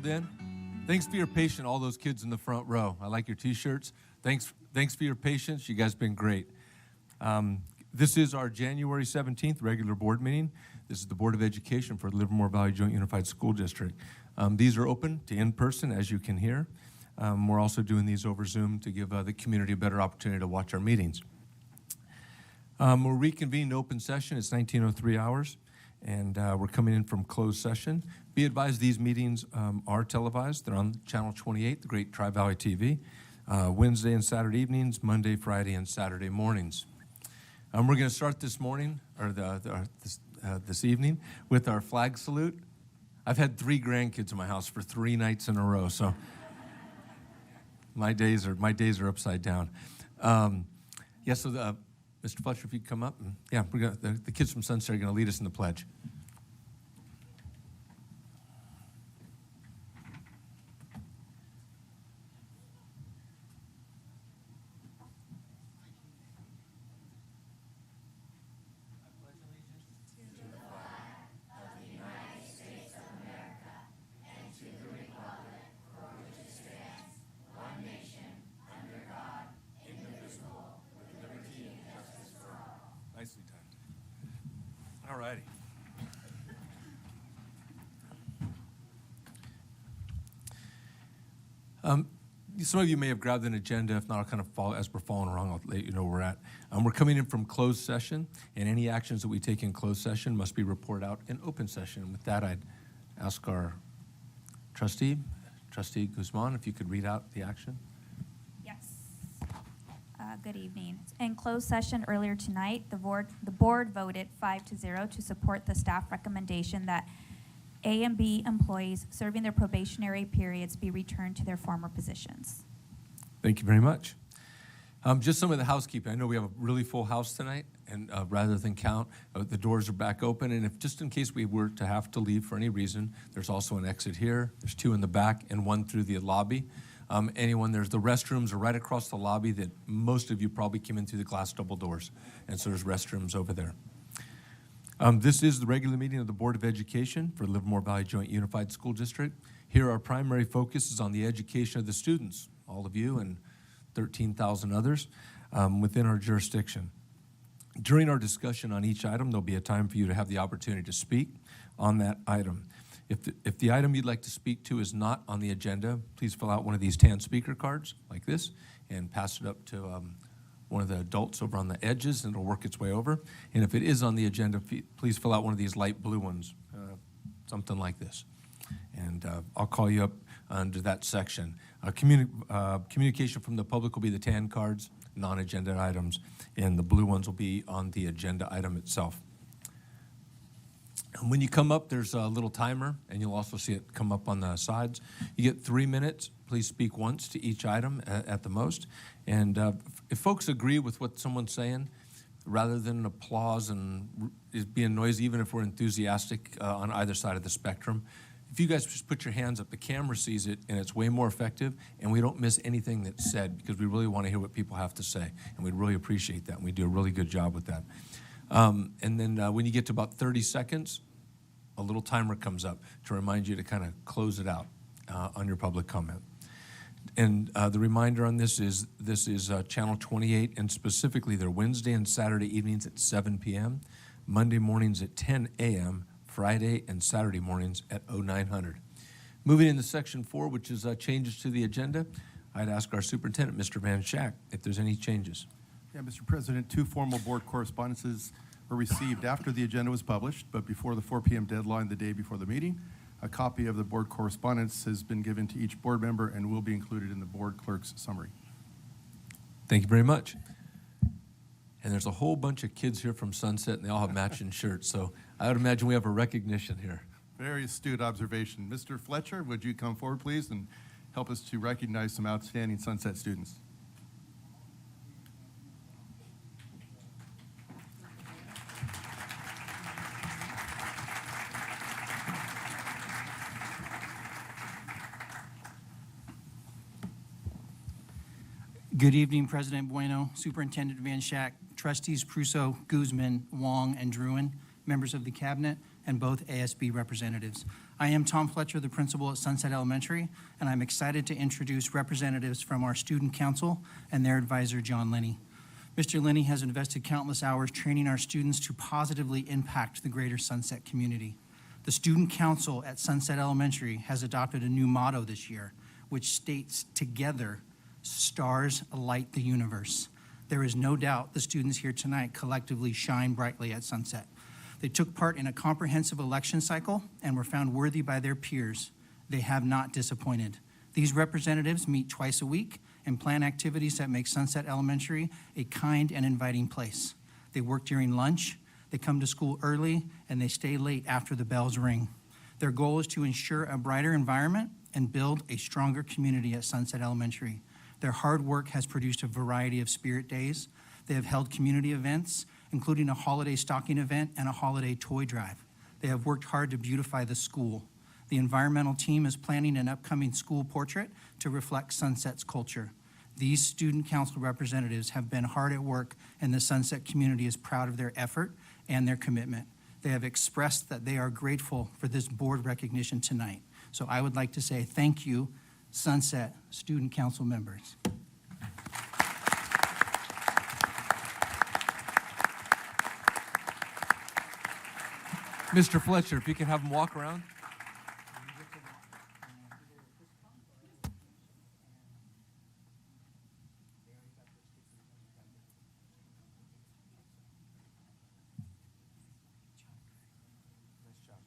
settled in? Thanks for your patience, all those kids in the front row. I like your t-shirts. Thanks for your patience. You guys have been great. This is our January 17th regular board meeting. This is the Board of Education for the Livermore Valley Joint Unified School District. These are open to in-person, as you can hear. We're also doing these over Zoom to give the community a better opportunity to watch our meetings. We're reconvened open session. It's 19:03 hours, and we're coming in from closed session. Be advised, these meetings are televised. They're on Channel 28, the great Tri-Valley TV, Wednesday and Saturday evenings, Monday, Friday, and Saturday mornings. We're going to start this morning, or this evening, with our flag salute. I've had 3 grandkids in my house for 3 nights in a row, so my days are upside down. So Mr. Fletcher, if you could come up, and the kids from Sunset are going to lead us in the pledge. Nicely done. All righty. Some of you may have grabbed an agenda. If not, I'll kind of follow as we're following along. I'll let you know where we're at. We're coming in from closed session, and any actions that we take in closed session must be reported out in open session. With that, I'd ask our Trustee Guzman, if you could read out the action. Good evening. In closed session earlier tonight, the board voted 5-0 to support the staff recommendation that A and B employees serving their probationary periods be returned to their former positions. Thank you very much. Just some of the housekeeping. I know we have a really full house tonight, and rather than count, the doors are back open. And if just in case we were to have to leave for any reason, there's also an exit here. There's 2 in the back and 1 through the lobby. There's the restrooms are right across the lobby that most of you probably came in through the glass double doors. And so there's restrooms over there. This is the regular meeting of the Board of Education for Livermore Valley Joint Unified School District. Here our primary focus is on the education of the students, all of you and 13,000 others within our jurisdiction. During our discussion on each item, there'll be a time for you to have the opportunity to speak on that item. If the item you'd like to speak to is not on the agenda, please fill out one of these tan speaker cards like this and pass it up to one of the adults over on the edges, and it'll work its way over. And if it is on the agenda, please fill out one of these light blue ones, something like this. And I'll call you up under that section. Communication from the public will be the tan cards, non-agenda items, and the blue ones will be on the agenda item itself. And when you come up, there's a little timer, and you'll also see it come up on the sides. You get 3 minutes. Please speak once to each item at the most. And if folks agree with what someone's saying, rather than applause and being noisy, even if we're enthusiastic on either side of the spectrum, if you guys just put your hands up, the camera sees it, and it's way more effective, and we don't miss anything that's said because we really want to hear what people have to say, and we'd really appreciate that, and we do a really good job with that. And then when you get to about 30 seconds, a little timer comes up to remind you to kind of close it out on your public comment. And the reminder on this is Channel 28, and specifically they're Wednesday and Saturday evenings at 7 p.m., Monday mornings at 10 a.m., Friday and Saturday mornings at 0900. Moving into Section 4, which is changes to the agenda, I'd ask our superintendent, Mr. Van Schack, if there's any changes. Yeah, Mr. President, 2 formal board correspondences were received after the agenda was published, but before the 4 p.m. deadline the day before the meeting. A copy of the board correspondence has been given to each board member and will be included in the board clerk's summary. Thank you very much. And there's a whole bunch of kids here from Sunset, and they all have matching shirts, so I would imagine we have a recognition here. Very astute observation. Mr. Fletcher, would you come forward, please, and help us to recognize some outstanding Sunset students? Good evening, President Bueno, Superintendent Van Schack, Trustees Prusso, Guzman, Wong, and Druin, members of the Cabinet, and both ASB representatives. I am Tom Fletcher, the principal at Sunset Elementary, and I'm excited to introduce representatives from our student council and their advisor, John Linney. Mr. Linney has invested countless hours training our students to positively impact the greater Sunset community. The student council at Sunset Elementary has adopted a new motto this year, which states, "Together, stars light the universe." There is no doubt the students here tonight collectively shine brightly at Sunset. They took part in a comprehensive election cycle and were found worthy by their peers. They have not disappointed. These representatives meet twice a week and plan activities that make Sunset Elementary a kind and inviting place. They work during lunch, they come to school early, and they stay late after the bells ring. Their goal is to ensure a brighter environment and build a stronger community at Sunset Elementary. Their hard work has produced a variety of spirit days. They have held community events, including a holiday stocking event and a holiday toy drive. They have worked hard to beautify the school. The environmental team is planning an upcoming school portrait to reflect Sunset's culture. These student council representatives have been hard at work, and the Sunset community is proud of their effort and their commitment. They have expressed that they are grateful for this board recognition tonight. So I would like to say thank you, Sunset student council members. Mr. Fletcher, if you can have him walk around. Nice job.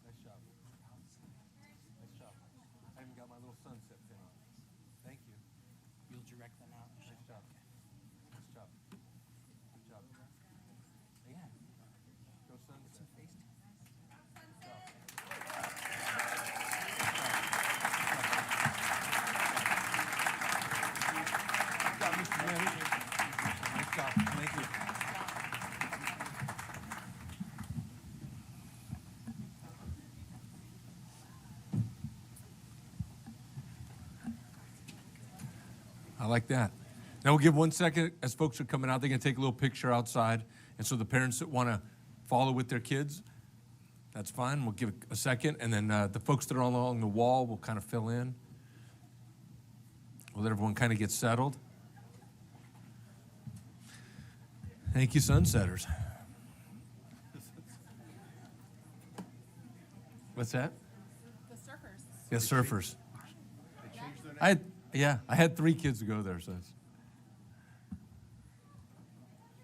Nice job. Nice job. I even got my little sunset thing. Thank you. You'll direct them out. Nice job. Nice job. Good job. Yeah. Go sunset. Good job. Good job, Mr. Manager. Nice job. Thank you. I like that. Now we'll give 1 second as folks are coming out. They're going to take a little picture outside. And so the parents that want to follow with their kids, that's fine. We'll give a second. And then the folks that are along the wall will kind of fill in. We'll let everyone kind of get settled. Thank you, Sunsetters. What's that? The surfers. Yeah, surfers. I had 3 kids to go there, so it's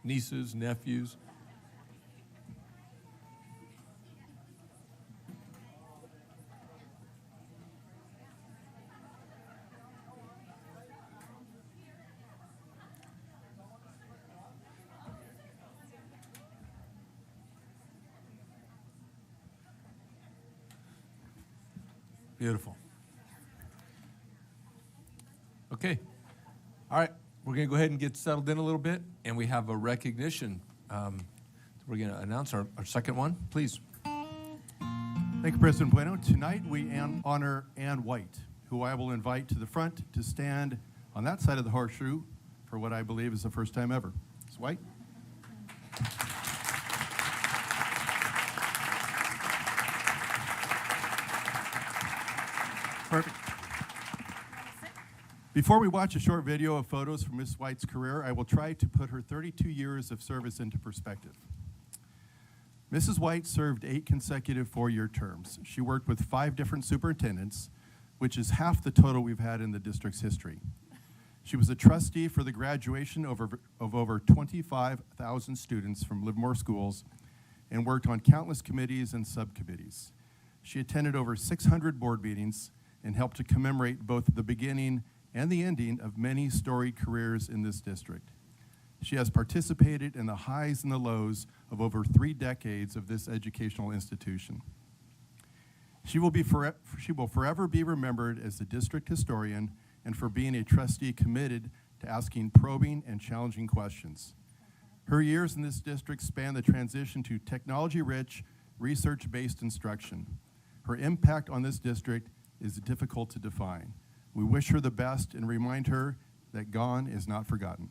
nieces, nephews. Beautiful. Okay. All right. We're going to go ahead and get settled in a little bit, and we have a recognition. We're going to announce our second one. Please. Thank you, President Bueno. Tonight we honor Ann White, who I will invite to the front to stand on that side of the horseshoe for what I believe is the first time ever. Ms. White. Perfect. Before we watch a short video of photos from Ms. White's career, I will try to put her 32 years of service into perspective. Mrs. White served 8 consecutive 4-year terms. She worked with 5 different superintendents, which is half the total we've had in the district's history. She was a trustee for the graduation of over 25,000 students from Livermore schools and worked on countless committees and subcommittees. She attended over 600 board meetings and helped to commemorate both the beginning and the ending of many storied careers in this district. She has participated in the highs and the lows of over 3 decades of this educational institution. She will forever be remembered as the district historian and for being a trustee committed to asking probing and challenging questions. Her years in this district span the transition to technology-rich, research-based instruction. Her impact on this district is difficult to define. We wish her the best and remind her that gone is not forgotten.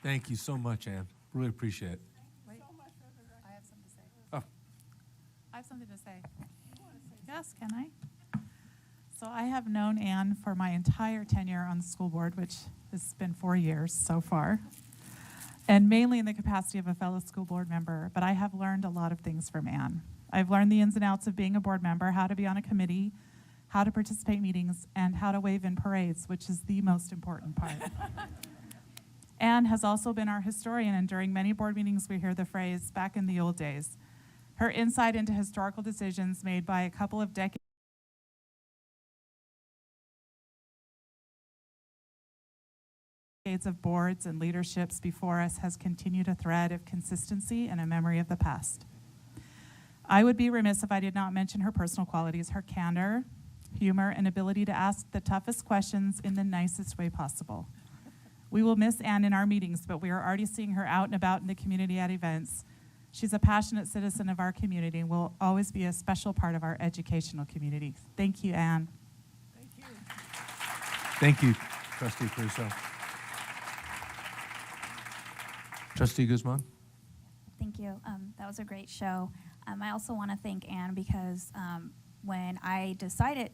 Thank you so much, Ann. Really appreciate it. Wait. I have something to say. Oh. I have something to say. Yes, can I? So I have known Ann for my entire tenure on the school board, which has been 4 years so far, and mainly in the capacity of a fellow school board member, but I have learned a lot of things from Ann. I've learned the ins and outs of being a board member, how to be on a committee, how to participate in meetings, and how to wave in parades, which is the most important part. Ann has also been our historian, and during many board meetings we hear the phrase, back in the old days. Her insight into historical decisions made by a couple of decades of boards and leaderships before us has continued a thread of consistency and a memory of the past. I would be remiss if I did not mention her personal qualities, her candor, humor, and ability to ask the toughest questions in the nicest way possible. We will miss Ann in our meetings, but we are already seeing her out and about in the community at events. She's a passionate citizen of our community and will always be a special part of our educational community. Thank you, Ann. Thank you, Trustee Caruso. Trustee Guzman? Thank you. That was a great show. I also want to thank Ann because when I decided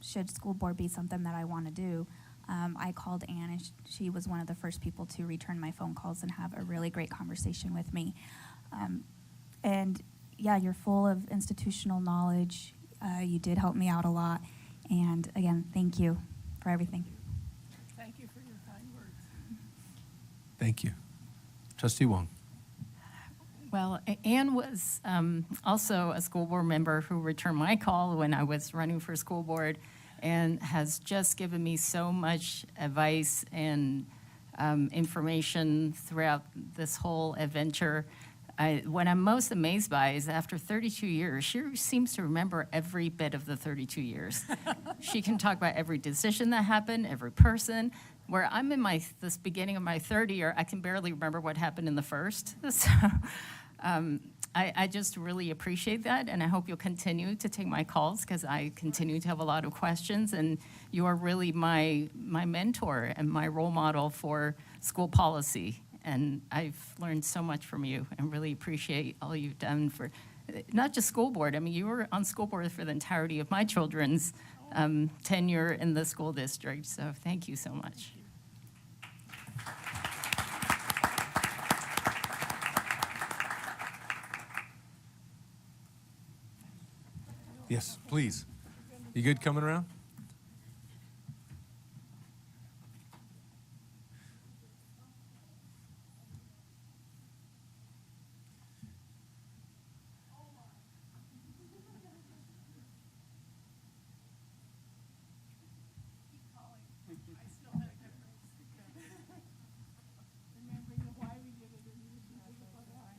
should school board be something that I want to do, I called Ann, and she was one of the first people to return my phone calls and have a really great conversation with me. And yeah, you're full of institutional knowledge. You did help me out a lot. And again, thank you for everything. Thank you for your kind words. Thank you. Trustee Wong? Well, Ann was also a school board member who returned my call when I was running for school board and has just given me so much advice and information throughout this whole adventure. What I'm most amazed by is after 32 years, she seems to remember every bit of the 32 years. She can talk about every decision that happened, every person, where I'm in this beginning of my 30-year, I can barely remember what happened in the first. So I just really appreciate that, and I hope you'll continue to take my calls because I continue to have a lot of questions, and you are really my mentor and my role model for school policy. And I've learned so much from you and really appreciate all you've done for not just school board. I mean, you were on school board for the entirety of my children's tenure in the school district. So thank you so much. Yes, please. You good coming around? Remembering the why we did it and the issues of the why.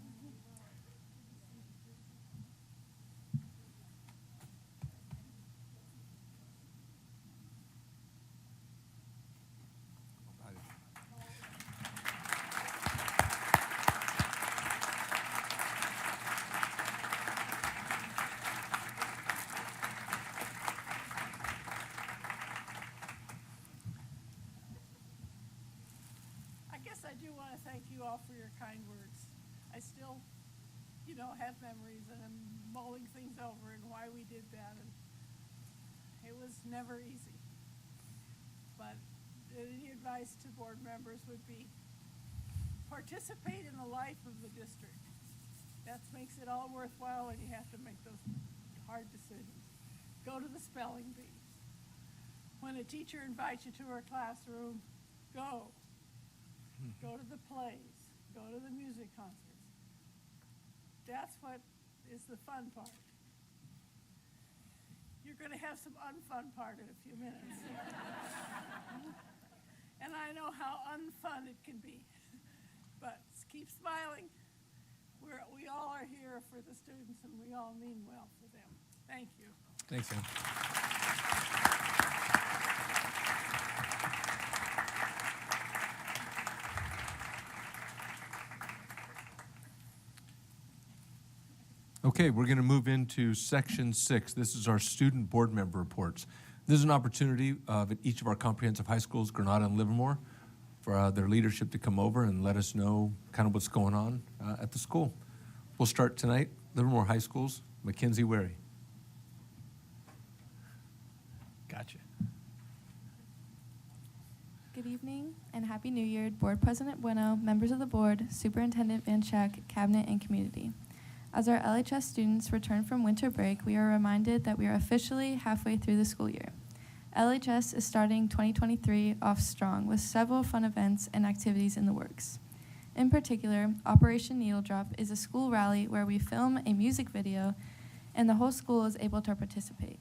I guess I do want to thank you all for your kind words. I still, have memories, and I'm mulling things over and why we did that, and it was never easy. But any advice to board members would be participate in the life of the district. That makes it all worthwhile when you have to make those hard decisions. Go to the spelling bees. When a teacher invites you to her classroom, go. Go to the plays, go to the music concerts. That's what is the fun part. You're going to have some unfun part in a few minutes. And I know how unfun it can be. But keep smiling. We all are here for the students, and we all mean well for them. Thank you. Thanks, Ann. Okay, we're going to move into Section 6. This is our student board member reports. This is an opportunity of each of our comprehensive high schools, Granada and Livermore, for their leadership to come over and let us know kind of what's going on at the school. We'll start tonight, Livermore High School's Mackenzie Wary. Gotcha. Good evening and Happy New Year, Board President Bueno, members of the board, Superintendent Van Schack, Cabinet, and community. As our LHS students return from winter break, we are reminded that we are officially halfway through the school year. LHS is starting 2023 off strong with several fun events and activities in the works. In particular, Operation Needle Drop is a school rally where we film a music video and the whole school is able to participate.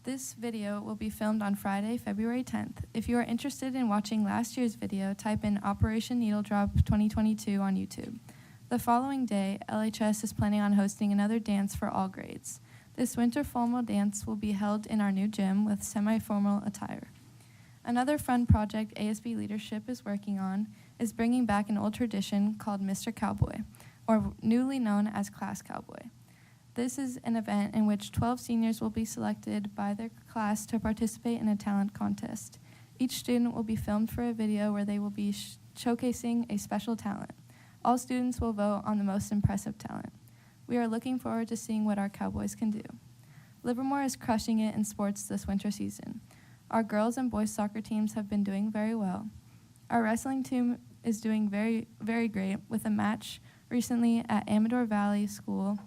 This video will be filmed on Friday, February 10th. If you are interested in watching last year's video, type in Operation Needle Drop 2022 on YouTube. The following day, LHS is planning on hosting another dance for all grades. This winter formal dance will be held in our new gym with semi-formal attire. Another fun project ASB leadership is working on is bringing back an old tradition called Mr. Cowboy, or newly known as Class Cowboy. This is an event in which 12 seniors will be selected by their class to participate in a talent contest. Each student will be filmed for a video where they will be showcasing a special talent. All students will vote on the most impressive talent. We are looking forward to seeing what our Cowboys can do. Livermore is crushing it in sports this winter season. Our girls and boys soccer teams have been doing very well. Our wrestling team is doing very, very great with a match recently at Amador Valley School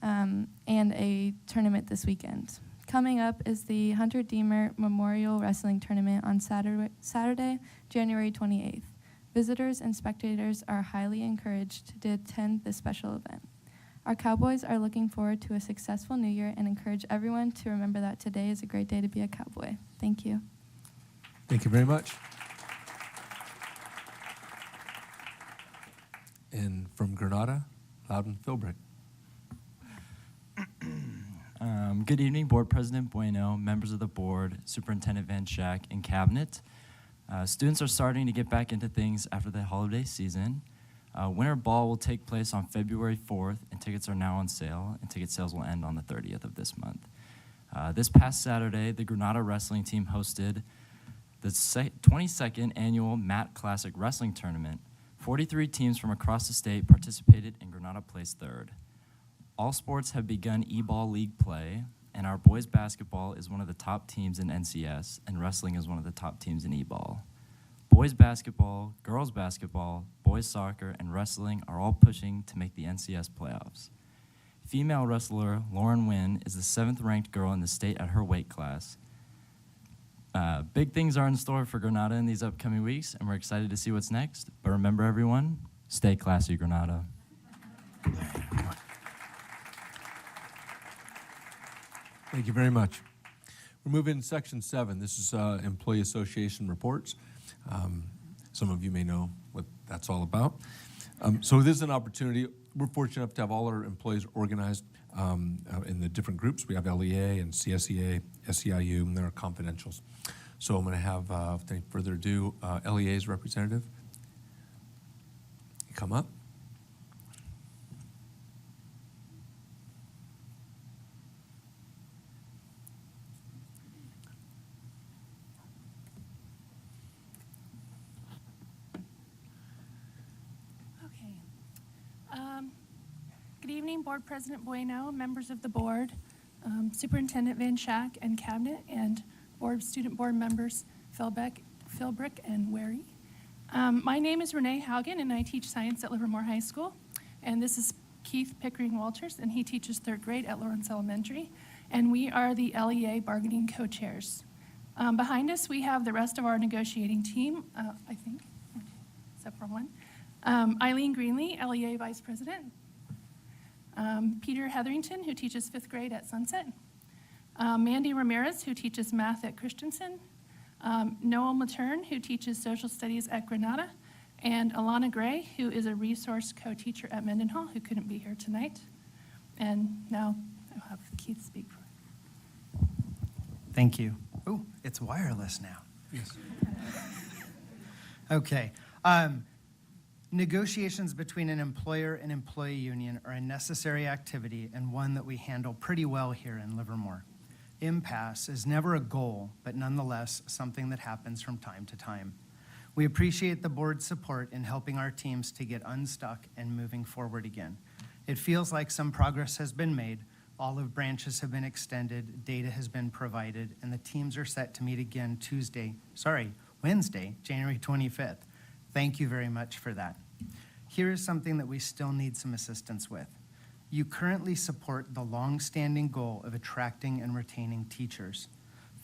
and a tournament this weekend. Coming up is the Hunter Deemer Memorial Wrestling Tournament on Saturday, January 28th. Visitors and spectators are highly encouraged to attend this special event. Our Cowboys are looking forward to a successful new year and encourage everyone to remember that today is a great day to be a Cowboy. Thank you. Thank you very much. And from Granada, Loudon Philbrick. Good evening, Board President Bueno, members of the board, Superintendent Van Schack, and Cabinet. Students are starting to get back into things after the holiday season. Winter Ball will take place on February 4th, and tickets are now on sale, and ticket sales will end on the 30th of this month. This past Saturday, the Granada wrestling team hosted the 22nd annual MAT Classic Wrestling Tournament. 43 teams from across the state participated, and Granada placed third. All sports have begun e-ball league play, and our boys basketball is one of the top teams in NCS, and wrestling is one of the top teams in e-ball. Boys basketball, girls basketball, boys soccer, and wrestling are all pushing to make the NCS playoffs. Female wrestler Lauren Wynn is the 7th ranked girl in the state at her weight class. Big things are in store for Granada in these upcoming weeks, and we're excited to see what's next. But remember, everyone, stay classy, Granada. Thank you very much. We're moving to Section 7. This is Employee Association reports. Some of you may know what that's all about. So this is an opportunity. We're fortunate enough to have all our employees organized in the different groups. We have LEA and CSEA, SEIU, and there are confidentials. So I'm going to have, without any further ado, LEA's representative come up. Good evening, Board President Bueno, members of the board, Superintendent Van Schack and Cabinet, and student board members Philbrick and Wary. My name is Renee Haugen, and I teach science at Livermore High School. And this is Keith Pickering Walters, and he teaches 3rd grade at Lawrence Elementary. And we are the LEA bargaining co-chairs. Behind us, we have the rest of our negotiating team, I think, except for one. Eileen Greenlee, LEA Vice President. Peter Hetherington, who teaches 5th grade at Sunset. Mandy Ramirez, who teaches math at Christensen. Noel Matern, who teaches social studies at Granada. And Alana Gray, who is a resource co-teacher at Mendenhall, who couldn't be here tonight. And now I'll have Keith speak. Thank you. Oh, it's wireless now. Yes. Okay. Negotiations between an employer and employee union are a necessary activity and one that we handle pretty well here in Livermore. Impasse is never a goal, but nonetheless something that happens from time to time. We appreciate the board's support in helping our teams to get unstuck and moving forward again. It feels like some progress has been made, olive branches have been extended, data has been provided, and the teams are set to meet again Wednesday, January 25th. Thank you very much for that. Here is something that we still need some assistance with. You currently support the long-standing goal of attracting and retaining teachers.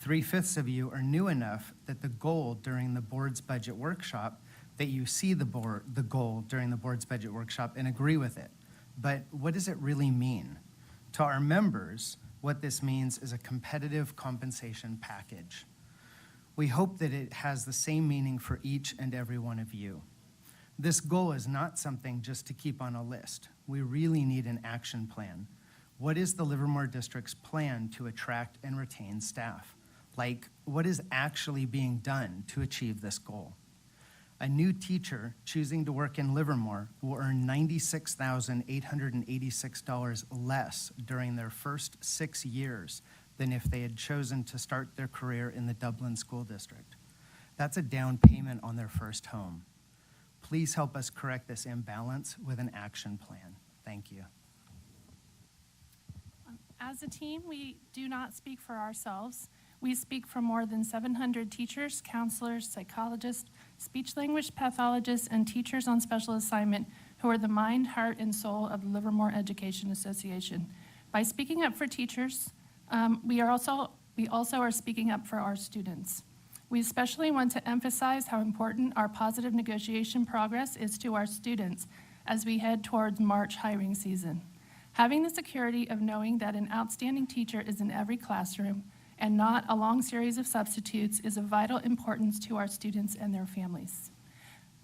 3/5 of you are new enough that the goal during the board's budget workshop, that you see the goal during the board's budget workshop and agree with it. But what does it really mean? To our members, what this means is a competitive compensation package. We hope that it has the same meaning for each and every one of you. This goal is not something just to keep on a list. We really need an action plan. What is the Livermore District's plan to attract and retain staff? Like, what is actually being done to achieve this goal? A new teacher choosing to work in Livermore will earn $96,886 less during their first 6 years than if they had chosen to start their career in the Dublin School District. That's a down payment on their first home. Please help us correct this imbalance with an action plan. Thank you. As a team, we do not speak for ourselves. We speak for more than 700 teachers, counselors, psychologists, speech-language pathologists, and teachers on special assignment who are the mind, heart, and soul of the Livermore Education Association. By speaking up for teachers, we also are speaking up for our students. We especially want to emphasize how important our positive negotiation progress is to our students as we head towards March hiring season. Having the security of knowing that an outstanding teacher is in every classroom and not a long series of substitutes is of vital importance to our students and their families.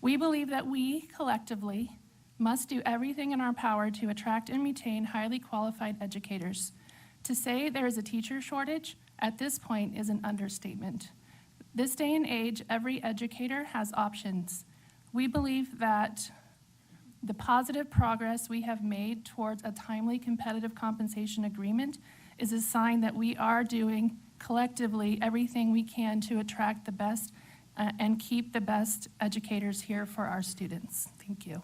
We believe that we, collectively, must do everything in our power to attract and retain highly qualified educators. To say there is a teacher shortage at this point is an understatement. This day and age, every educator has options. We believe that the positive progress we have made towards a timely competitive compensation agreement is a sign that we are doing collectively everything we can to attract the best and keep the best educators here for our students. Thank you.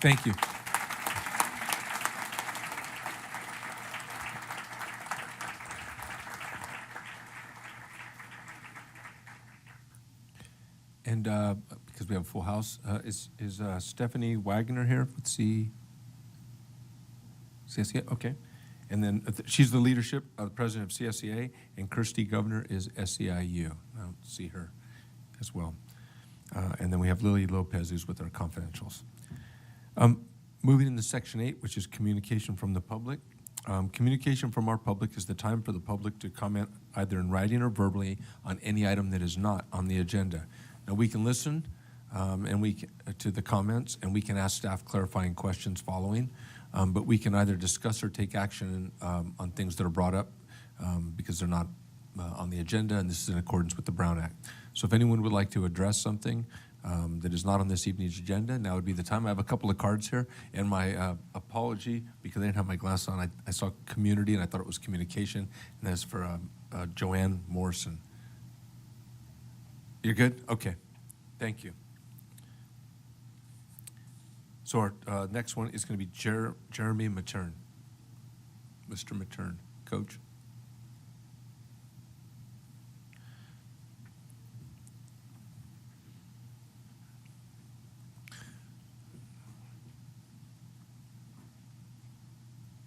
Thank you. And because we have a full house, is Stephanie Wagner here with CSEA? Okay. And then she's the leadership president of CSEA, and Kirsty Governor is SEIU. I don't see her as well. And then we have Lily Lopez, who's with our confidentials. Moving into Section 8, which is communication from the public. Communication from our public is the time for the public to comment either in writing or verbally on any item that is not on the agenda. Now, we can listen to the comments, and we can ask staff clarifying questions following, but we can either discuss or take action on things that are brought up because they're not on the agenda, and this is in accordance with the Brown Act. So if anyone would like to address something that is not on this evening's agenda, now would be the time. I have a couple of cards here, and my apology, because I didn't have my glasses on, I saw community, and I thought it was communication, and that's for Joanne Morrison. You're good? Okay. Thank you. So our next one is going to be Jeremy Matern. Mr. Matern, Coach.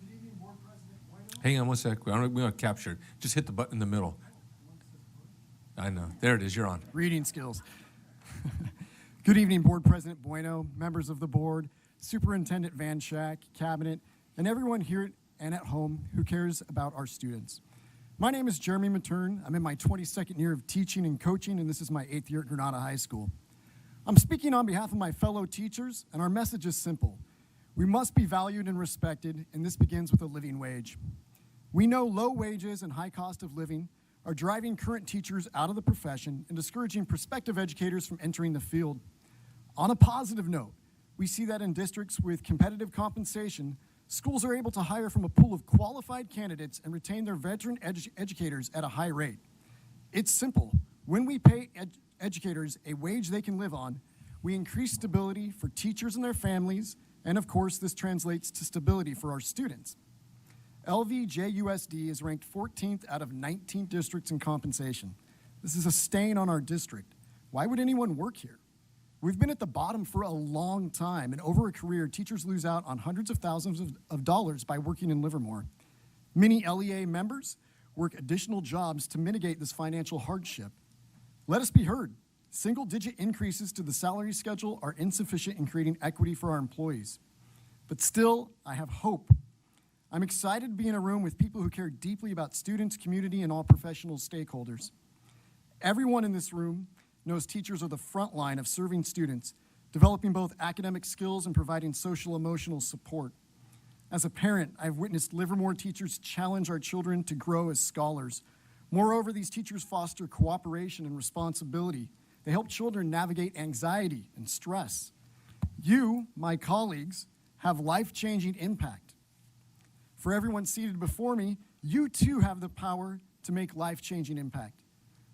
Good evening, Board President Bueno. Hang on one sec. We want to capture it. Just hit the button in the middle. I know. There it is. You're on. Reading skills. Good evening, Board President Bueno, members of the board, Superintendent Van Schack, Cabinet, and everyone here and at home who cares about our students. My name is Jeremy Matern. I'm in my 22nd year of teaching and coaching, and this is my 8th year at Granada High School. I'm speaking on behalf of my fellow teachers, and our message is simple. We must be valued and respected, and this begins with a living wage. We know low wages and high cost of living are driving current teachers out of the profession and discouraging prospective educators from entering the field. On a positive note, we see that in districts with competitive compensation, schools are able to hire from a pool of qualified candidates and retain their veteran educators at a high rate. It's simple. When we pay educators a wage they can live on, we increase stability for teachers and their families, and of course, this translates to stability for our students. LVJUSD is ranked 14th out of 19 districts in compensation. This is a stain on our district. Why would anyone work here? We've been at the bottom for a long time, and over a career, teachers lose out on hundreds of thousands of dollars by working in Livermore. Many LEA members work additional jobs to mitigate this financial hardship. Let us be heard. Single-digit increases to the salary schedule are insufficient in creating equity for our employees. But still, I have hope. I'm excited to be in a room with people who care deeply about students, community, and all professional stakeholders. Everyone in this room knows teachers are the front line of serving students, developing both academic skills and providing social-emotional support. As a parent, I've witnessed Livermore teachers challenge our children to grow as scholars. Moreover, these teachers foster cooperation and responsibility. They help children navigate anxiety and stress. You, my colleagues, have life-changing impact. For everyone seated before me, you too have the power to make life-changing impact.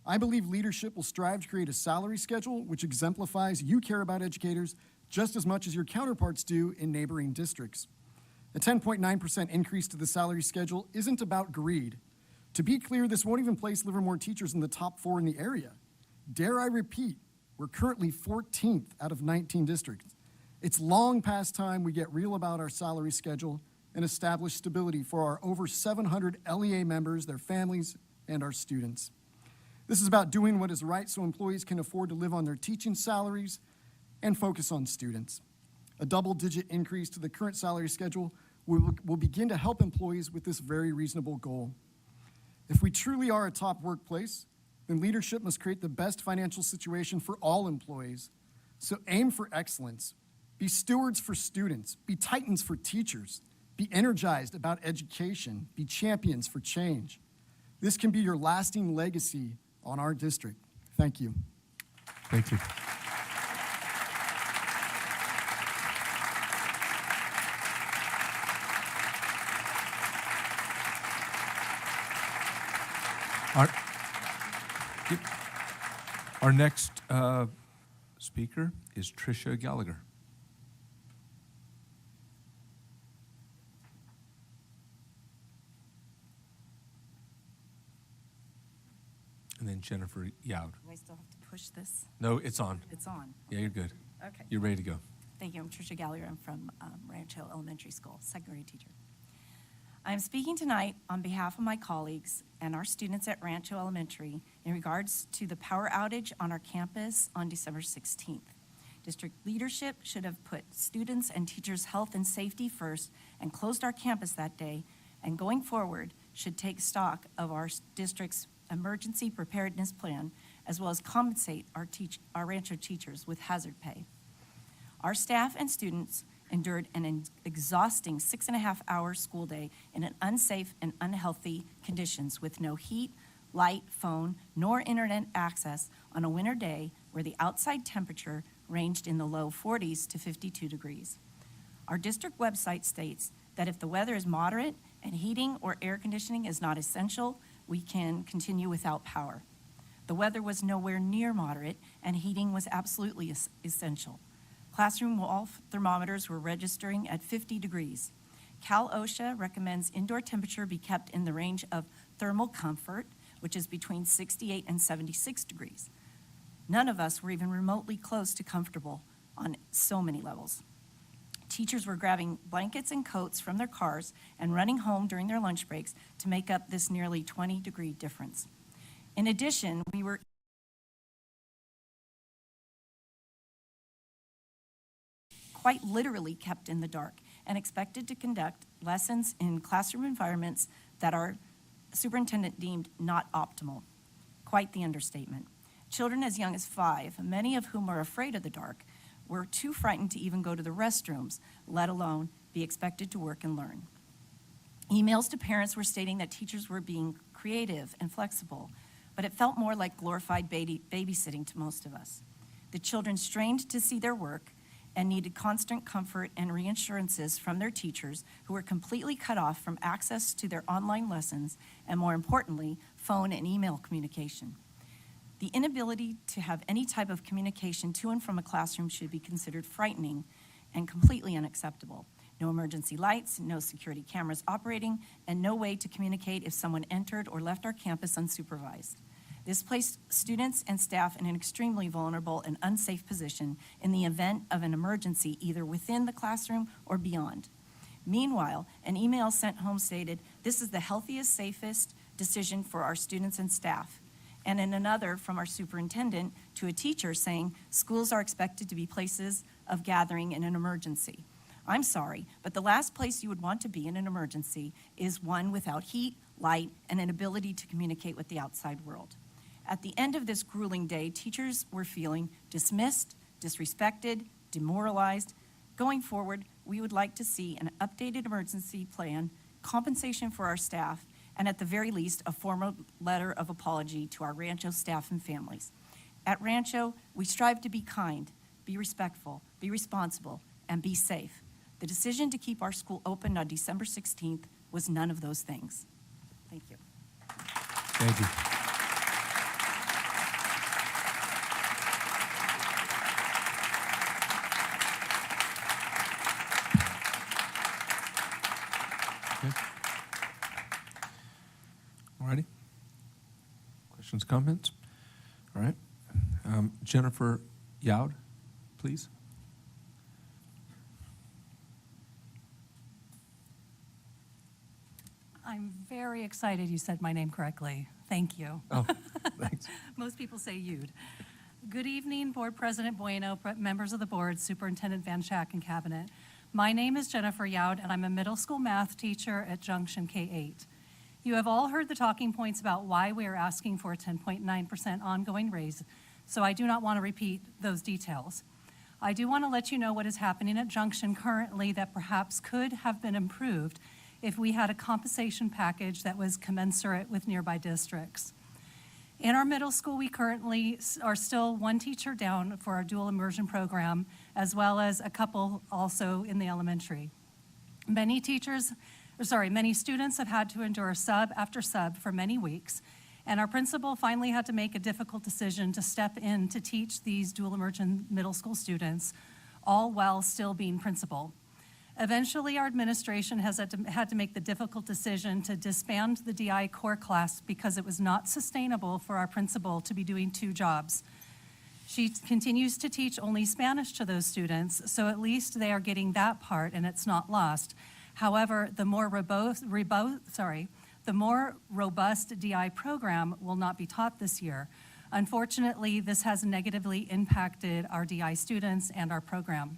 I believe leadership will strive to create a salary schedule which exemplifies you care about educators just as much as your counterparts do in neighboring districts. A 10.9% increase to the salary schedule isn't about greed. To be clear, this won't even place Livermore teachers in the top 4 in the area. Dare I repeat, we're currently 14th out of 19 districts. It's long past time we get real about our salary schedule and establish stability for our over 700 LEA members, their families, and our students. This is about doing what is right so employees can afford to live on their teaching salaries and focus on students. A double-digit increase to the current salary schedule will begin to help employees with this very reasonable goal. If we truly are a top workplace, then leadership must create the best financial situation for all employees. So aim for excellence. Be stewards for students. Be titans for teachers. Be energized about education. Be champions for change. This can be your lasting legacy on our district. Thank you. Thank you. Our next speaker is Tricia Gallagher. And then Jennifer Youd. Do I still have to push this? No, it's on. It's on. Yeah, you're good. Okay. You're ready to go. Thank you. I'm Tricia Gallagher. I'm from Ranch Hill Elementary School, second grade teacher. I am speaking tonight on behalf of my colleagues and our students at Rancho Elementary in regards to the power outage on our campus on December 16th. District leadership should have put students' and teachers' health and safety first and closed our campus that day, and going forward should take stock of our district's emergency preparedness plan, as well as compensate our Rancho teachers with hazard pay. Our staff and students endured an exhausting 6.5-hour school day in an unsafe and unhealthy conditions with no heat, light, phone, nor internet access on a winter day where the outside temperature ranged in the low 40s to 52 degrees. Our district website states that if the weather is moderate and heating or air conditioning is not essential, we can continue without power. The weather was nowhere near moderate and heating was absolutely essential. Classroom wall thermometers were registering at 50 degrees. Cal OSHA recommends indoor temperature be kept in the range of thermal comfort, which is between 68 and 76 degrees. None of us were even remotely close to comfortable on so many levels. Teachers were grabbing blankets and coats from their cars and running home during their lunch breaks to make up this nearly 20-degree difference. In addition, we were quite literally kept in the dark and expected to conduct lessons in classroom environments that our superintendent deemed not optimal. Quite the understatement. Children as young as 5, many of whom are afraid of the dark, were too frightened to even go to the restrooms, let alone be expected to work and learn. Emails to parents were stating that teachers were being creative and flexible, but it felt more like glorified babysitting to most of us. The children strained to see their work and needed constant comfort and reassurances from their teachers, who were completely cut off from access to their online lessons and, more importantly, phone and email communication. The inability to have any type of communication to and from a classroom should be considered frightening and completely unacceptable. No emergency lights, no security cameras operating, and no way to communicate if someone entered or left our campus unsupervised. This placed students and staff in an extremely vulnerable and unsafe position in the event of an emergency either within the classroom or beyond. Meanwhile, an email sent home stated, "This is the healthiest, safest decision for our students and staff." And in another from our superintendent to a teacher saying, "Schools are expected to be places of gathering in an emergency." I'm sorry, but the last place you would want to be in an emergency is one without heat, light, and an ability to communicate with the outside world. At the end of this grueling day, teachers were feeling dismissed, disrespected, demoralized. Going forward, we would like to see an updated emergency plan, compensation for our staff, and at the very least, a formal letter of apology to our Rancho staff and families. At Rancho, we strive to be kind, be respectful, be responsible, and be safe. The decision to keep our school open on December 16th was none of those things. Thank you. Thank you. Okay. All righty. Questions, comments? All right. Jennifer Yaud, please. I'm very excited you said my name correctly. Thank you. Oh, thanks. Most people say Yud. Good evening, Board President Bueno, members of the board, Superintendent Van Schack, and Cabinet. My name is Jennifer Yaud, and I'm a middle school math teacher at Junction K-8. You have all heard the talking points about why we are asking for a 10.9% ongoing raise, so I do not want to repeat those details. I do want to let you know what is happening at Junction currently that perhaps could have been improved if we had a compensation package that was commensurate with nearby districts. In our middle school, we currently are still one teacher down for our dual immersion program, as well as a couple also in the elementary. Many students have had to endure sub after sub for many weeks, and our principal finally had to make a difficult decision to step in to teach these dual immersion middle school students, all while still being principal. Eventually, our administration has had to make the difficult decision to disband the DI core class because it was not sustainable for our principal to be doing two jobs. She continues to teach only Spanish to those students, so at least they are getting that part and it's not lost. However, the more robust DI program will not be taught this year. Unfortunately, this has negatively impacted our DI students and our program.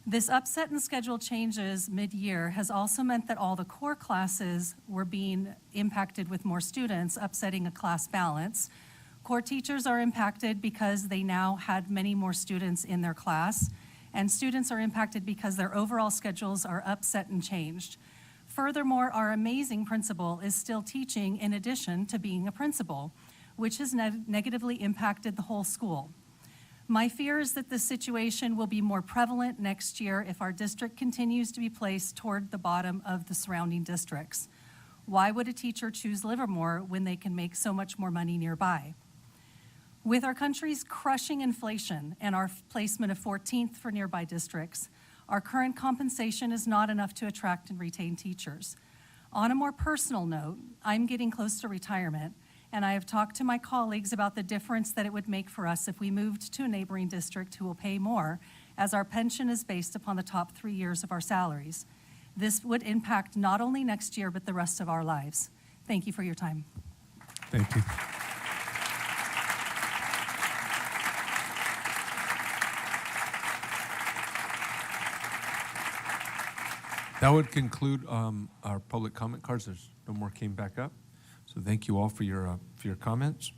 This upset in schedule changes mid-year has also meant that all the core classes were being impacted with more students, upsetting a class balance. Core teachers are impacted because they now had many more students in their class, and students are impacted because their overall schedules are upset and changed. Furthermore, our amazing principal is still teaching in addition to being a principal, which has negatively impacted the whole school. My fear is that this situation will be more prevalent next year if our district continues to be placed toward the bottom of the surrounding districts. Why would a teacher choose Livermore when they can make so much more money nearby? With our country's crushing inflation and our placement of 14th for nearby districts, our current compensation is not enough to attract and retain teachers. On a more personal note, I'm getting close to retirement, and I have talked to my colleagues about the difference that it would make for us if we moved to a neighboring district who will pay more, as our pension is based upon the top 3 years of our salaries. This would impact not only next year, but the rest of our lives. Thank you for your time. Thank you. That would conclude our public comment cards. There's no more came back up. So thank you all for your comments.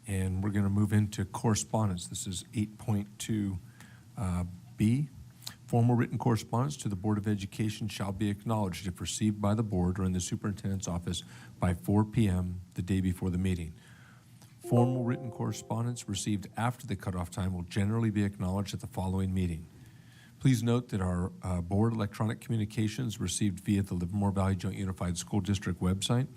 And we're going to move into correspondence. This is 8.2B. Formal written correspondence to the Board of Education shall be acknowledged if received by the board or in the superintendent's office by 4 p.m. the day before the meeting. Formal written correspondence received after the cutoff time will generally be acknowledged at the following meeting. Please note that our board electronic communications received via the Livermore Valley Joint Unified School District website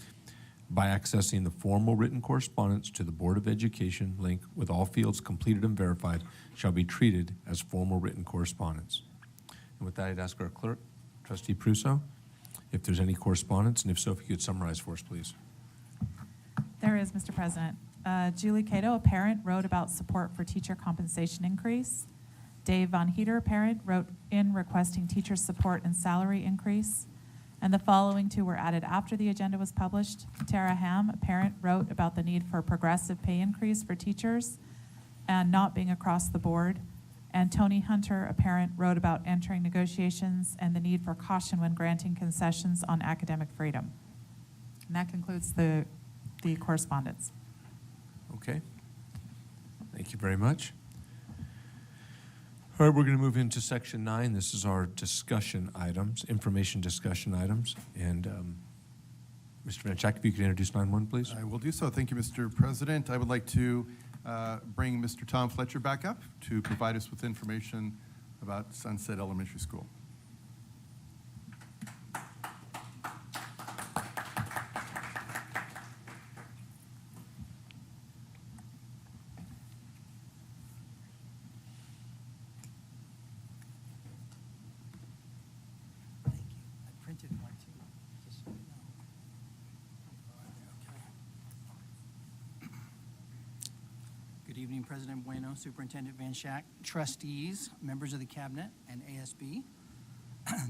by accessing the formal written correspondence to the Board of Education link with all fields completed and verified shall be treated as formal written correspondence. And with that, I'd ask our clerk, Trustee Pruso, if there's any correspondence, and if so, if you could summarize for us, please. There is, Mr. President. Julie Cato, a parent, wrote about support for teacher compensation increase. Dave Von Heater, a parent, wrote in requesting teacher support and salary increase. And the following two were added after the agenda was published. Tara Ham, a parent, wrote about the need for progressive pay increase for teachers and not being across the board. And Tony Hunter, a parent, wrote about entering negotiations and the need for caution when granting concessions on academic freedom. And that concludes the correspondence. Okay. Thank you very much. All right, we're going to move into section 9. This is our discussion items, information discussion items. And Mr. Van Schack, if you could introduce 9.1, please. I will do so. Thank you, Mr. President. I would like to bring Mr. Tom Fletcher back up to provide us with information about Sunset Elementary School. Good evening, President Bueno, Superintendent Van Schack, trustees, members of the cabinet, and ASB.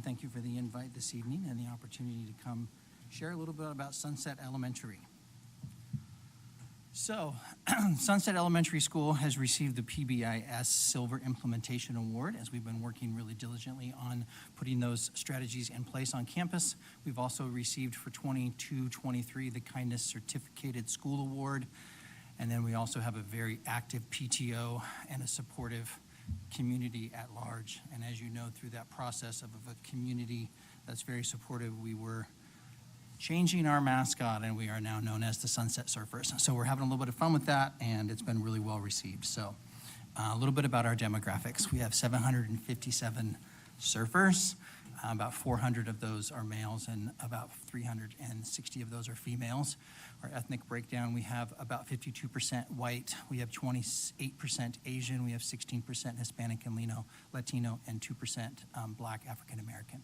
Thank you for the invite this evening and the opportunity to come share a little bit about Sunset Elementary. So, Sunset Elementary School has received the PBIS Silver Implementation Award as we've been working really diligently on putting those strategies in place on campus. We've also received for 22-23 the Kindness Certificated School Award. And then we also have a very active PTO and a supportive community at large. And as you know, through that process of a community that's very supportive, we were changing our mascot, and we are now known as the Sunset Surfers. So we're having a little bit of fun with that, and it's been really well received. So a little bit about our demographics. We have 757 surfers. About 400 of those are males, and about 360 of those are females. Our ethnic breakdown, we have about 52% white, we have 28% Asian, we have 16% Hispanic and Latino, and 2% Black African American.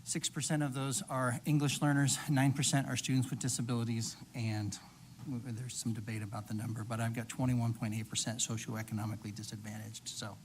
6% of those are English learners, 9% are students with disabilities, and there's some debate about the number, but I've got 21.8% socioeconomically disadvantaged. So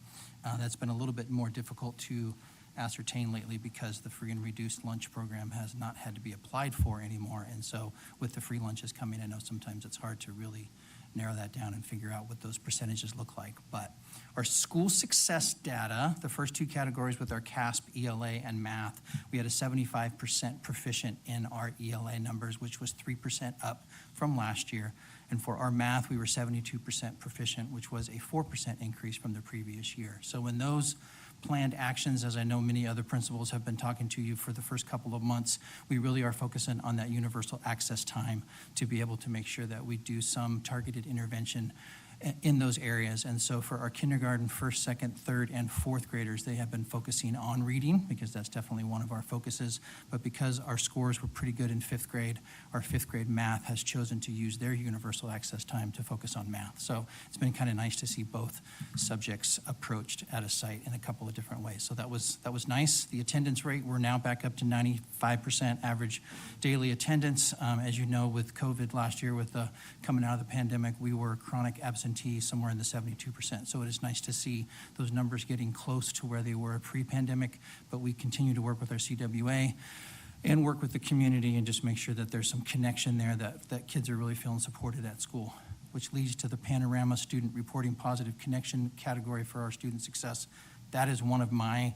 that's been a little bit more difficult to ascertain lately because the free and reduced lunch program has not had to be applied for anymore. And so with the free lunches coming, I know sometimes it's hard to really narrow that down and figure out what those percentages look like. But our school success data, the first two categories with our CASP, ELA, and math, we had a 75% proficient in our ELA numbers, which was 3% up from last year. And for our math, we were 72% proficient, which was a 4% increase from the previous year. So when those planned actions, as I know many other principals have been talking to you for the first couple of months, we really are focusing on that universal access time to be able to make sure that we do some targeted intervention in those areas. And so for our kindergarten, first, second, third, and fourth graders, they have been focusing on reading because that's definitely one of our focuses. But because our scores were pretty good in fifth grade, our fifth grade math has chosen to use their universal access time to focus on math. So it's been kind of nice to see both subjects approached at a site in a couple of different ways. So that was nice. The attendance rate, we're now back up to 95% average daily attendance. As you know, with COVID last year, with the coming out of the pandemic, we were chronic absentee somewhere in the 72%. So it is nice to see those numbers getting close to where they were pre-pandemic, but we continue to work with our CWA and work with the community and just make sure that there's some connection there, that kids are really feeling supported at school, which leads to the Panorama Student Reporting Positive Connection category for our student success. That is one of my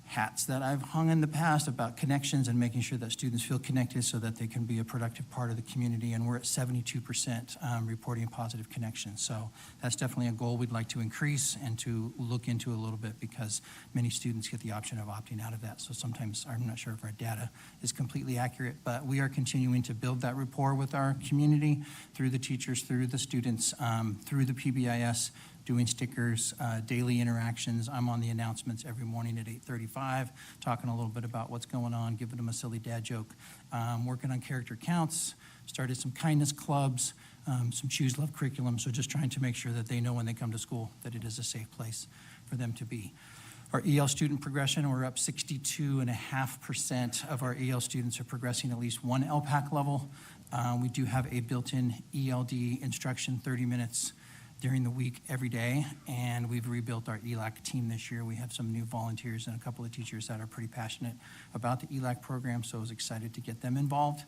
hats that I've hung in the past about connections and making sure that students feel connected so that they can be a productive part of the community, and we're at 72% reporting positive connections. So that's definitely a goal we'd like to increase and to look into a little bit because many students get the option of opting out of that. So sometimes I'm not sure if our data is completely accurate, but we are continuing to build that rapport with our community through the teachers, through the students, through the PBIS doing stickers, daily interactions. I'm on the announcements every morning at 8:35, talking a little bit about what's going on, giving them a silly dad joke, working on character counts, started some kindness clubs, some Choose Love curriculum, so just trying to make sure that they know when they come to school that it is a safe place for them to be. Our EL student progression, we're up 62.5% of our EL students are progressing at least one LPAC level. We do have a built-in ELD instruction, 30 minutes during the week every day, and we've rebuilt our ELAC team this year. We have some new volunteers and a couple of teachers that are pretty passionate about the ELAC program, so I was excited to get them involved.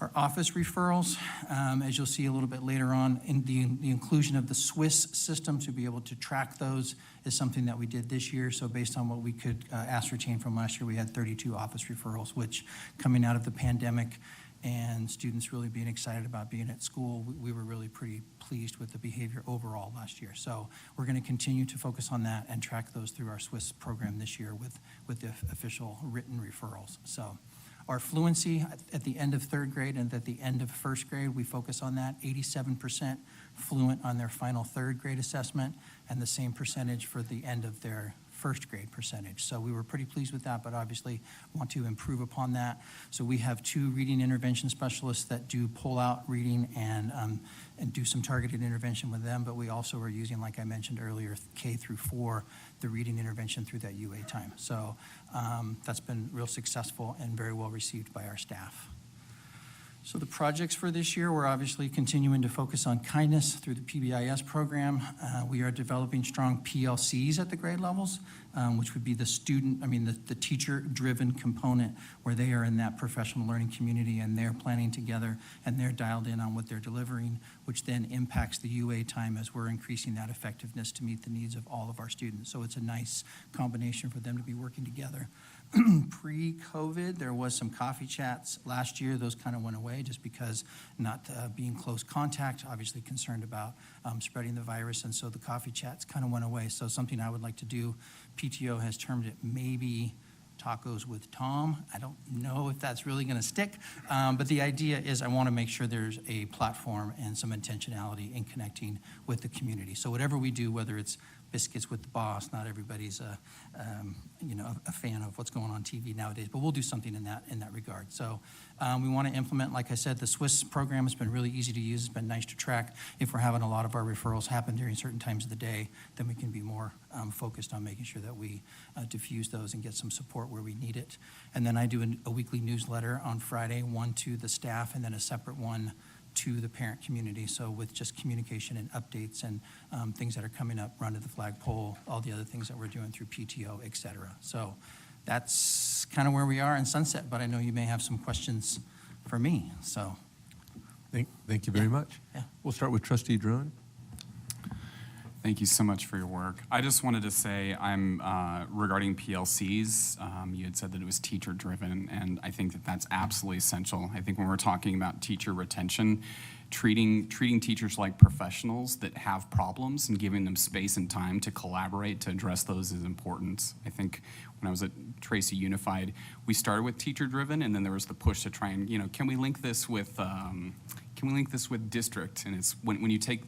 Our office referrals, as you'll see a little bit later on, in the inclusion of the Swiss system to be able to track those is something that we did this year. So based on what we could ascertain from last year, we had 32 office referrals, which coming out of the pandemic and students really being excited about being at school, we were really pretty pleased with the behavior overall last year. So we're going to continue to focus on that and track those through our Swiss program this year with the official written referrals. So our fluency at the end of third grade and at the end of first grade, we focus on that, 87% fluent on their final third grade assessment, and the same percentage for the end of their first grade percentage. So we were pretty pleased with that, but obviously want to improve upon that. So we have 2 reading intervention specialists that do pull out reading and do some targeted intervention with them, but we also are using, like I mentioned earlier, K through 4, the reading intervention through that UA time. So that's been real successful and very well received by our staff. So the projects for this year, we're obviously continuing to focus on kindness through the PBIS program. We are developing strong PLCs at the grade levels, which would be the teacher-driven component where they are in that professional learning community and they're planning together and they're dialed in on what they're delivering, which then impacts the UA time as we're increasing that effectiveness to meet the needs of all of our students. So it's a nice combination for them to be working together. Pre-COVID, there was some coffee chats last year. Those kind of went away just because not being close contact, obviously concerned about spreading the virus, and so the coffee chats kind of went away. So something I would like to do, PTO has termed it maybe tacos with Tom. I don't know if that's really going to stick, but the idea is I want to make sure there's a platform and some intentionality in connecting with the community. So whatever we do, whether it's biscuits with the boss, not everybody's a fan of what's going on TV nowadays, but we'll do something in that regard. So we want to implement, like I said, the Swiss program has been really easy to use. It's been nice to track. If we're having a lot of our referrals happen during certain times of the day, then we can be more focused on making sure that we diffuse those and get some support where we need it. And then I do a weekly newsletter on Friday, one to the staff and then a separate one to the parent community. So with just communication and updates and things that are coming up, run to the flagpole, all the other things that we're doing through PTO, et cetera. So that's kind of where we are in Sunset, but I know you may have some questions for me, so. Thank you very much. Yeah. We'll start with Trustee Druin. Thank you so much for your work. I just wanted to say regarding PLCs, you had said that it was teacher-driven, and I think that that's absolutely essential. I think when we're talking about teacher retention, treating teachers like professionals that have problems and giving them space and time to collaborate to address those is important. I think when I was at Tracy Unified, we started with teacher-driven, and then there was the push to try and, can we link this with district? And it's when you take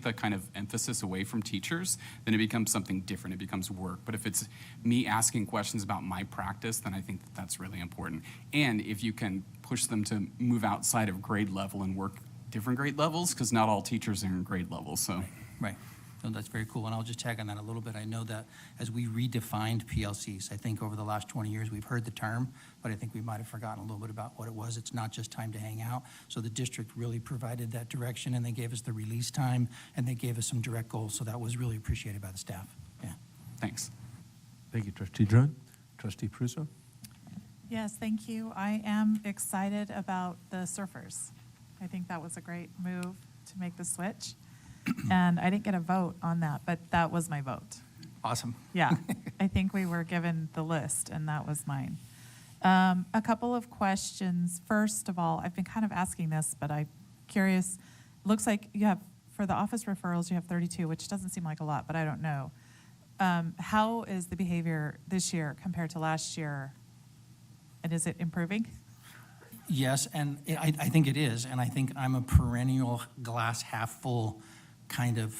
the kind of emphasis away from teachers, then it becomes something different. It becomes work. But if it's me asking questions about my practice, then I think that that's really important. And if you can push them to move outside of grade level and work different grade levels, because not all teachers are in grade levels. So. Right. No, that's very cool, and I'll just tag on that a little bit. I know that as we redefined PLCs, I think over the last 20 years we've heard the term, but I think we might have forgotten a little bit about what it was. It's not just time to hang out. So the district really provided that direction, and they gave us the release time, and they gave us some direct goals, so that was really appreciated by the staff. Yeah. Thanks. Thank you, Trustee Druin. Trustee Pruso. Yes, thank you. I am excited about the surfers. I think that was a great move to make the switch. And I didn't get a vote on that, but that was my vote. Awesome. Yeah, I think we were given the list, and that was mine. A couple of questions. First of all, I've been kind of asking this, but I'm curious. Looks like you have, for the office referrals, you have 32, which doesn't seem like a lot, but I don't know. How is the behavior this year compared to last year? And is it improving? Yes, and I think it is, and I think I'm a perennial glass half full kind of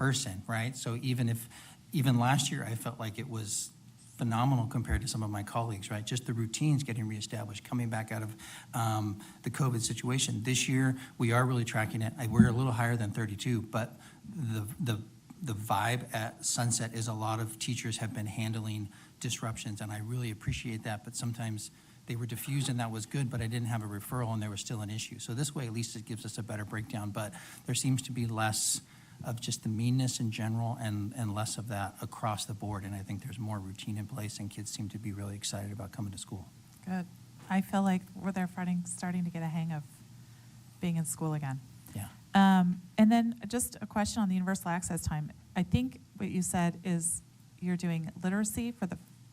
person, right? So even last year, I felt like it was phenomenal compared to some of my colleagues, right? Just the routines getting reestablished, coming back out of the COVID situation. This year, we are really tracking it. We're a little higher than 32, but the vibe at Sunset is a lot of teachers have been handling disruptions, and I really appreciate that, but sometimes they were diffused and that was good, but I didn't have a referral and there was still an issue. So this way, at least it gives us a better breakdown, but there seems to be less of just the meanness in general and less of that across the board. And I think there's more routine in place and kids seem to be really excited about coming to school. Good. I feel like they're starting to get a hang of being in school again. Yeah. And then just a question on the universal access time. I think what you said is you're doing literacy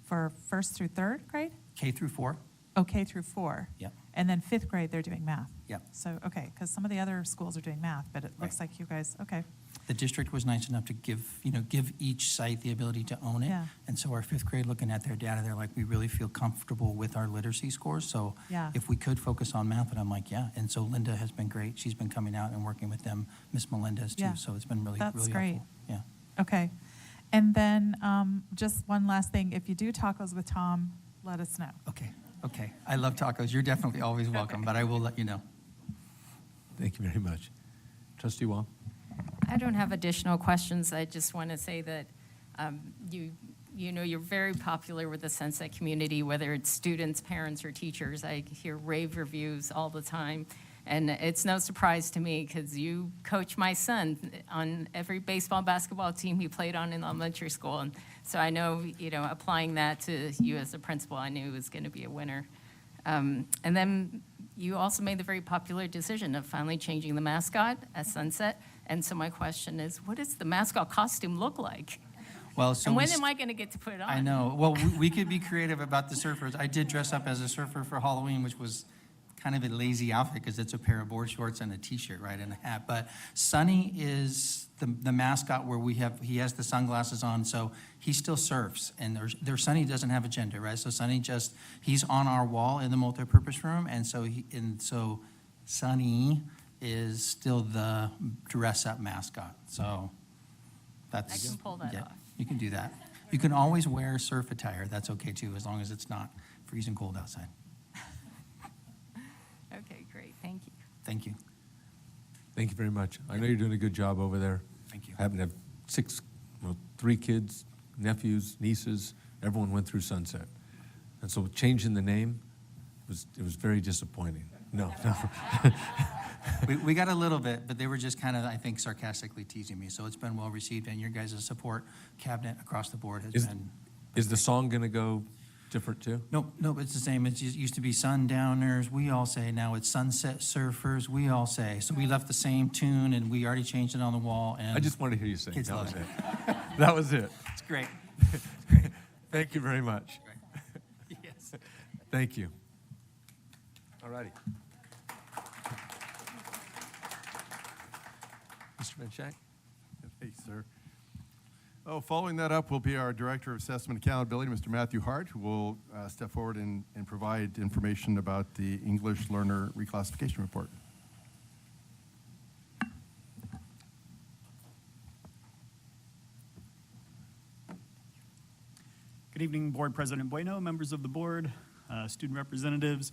for first through third grade? K through 4. Oh, K through 4. Yep. And then fifth grade, they're doing math. Yep. So, okay, because some of the other schools are doing math, but it looks like you guys, okay. The district was nice enough to give each site the ability to own it. Yeah. And so our fifth grade, looking at their data, they're like, we really feel comfortable with our literacy scores. So Yeah. if we could focus on math, and I'm like, yeah. And so Linda has been great. She's been coming out and working with them. Miss Melendez too. Yeah. So it's been really, That's really great. helpful. Yeah. Okay. And then just one last thing. If you do tacos with Tom, let us know. Okay. I love tacos. You're definitely always welcome, but I will let you know. Thank you very much. Trustee Wong? I don't have additional questions. I just want to say that you're very popular with the Sunset community, whether it's students, parents, or teachers. I hear rave reviews all the time. And it's no surprise to me because you coach my son on every baseball, basketball team he played on in elementary school. And so I know, applying that to you as a principal, I knew it was going to be a winner. And then you also made the very popular decision of finally changing the mascot at Sunset. And so my question is, what does the mascot costume look like? Well, so and when am I going to get to put it on? I know. Well, we could be creative about the surfers. I did dress up as a surfer for Halloween, which was kind of a lazy outfit because it's a pair of board shorts and a T-shirt, right, and a hat. But Sonny is the mascot where he has the sunglasses on, so he still surfs. And Sonny doesn't have a gender, right? So Sonny he's on our wall in the multipurpose room, and so Sonny is still the dress-up mascot. So that's I can pull that off. You can do that. You can always wear surf attire. That's okay too, as long as it's not freezing cold outside. Okay, great. Thank you. Thank you. Thank you very much. I know you're doing a good job over there. Thank you. I happen to have 3 kids, nephews, nieces. Everyone went through Sunset. And so changing the name, it was very disappointing. No. We got a little bit, but they were just kind of, I think, sarcastically teasing me. So it's been well received, and your guys' support cabinet across the board has been. Is the song going to go different too? Nope, it's the same. It used to be Sundowners, we all say. Now it's Sunset Surfers, we all say. So we left the same tune, and we already changed it on the wall. And I just wanted to hear you sing. kids That love was it. it. That was it. It's great. Thank you very much. Yes. Thank you. All righty. Mr. Van Schack? Thanks, sir. Following that up will be our Director of Assessment Accountability, Mr. Matthew Hart, who will step forward and provide information about the English Learner Reclassification Report. Good evening, Board President Bueno, members of the board, student representatives,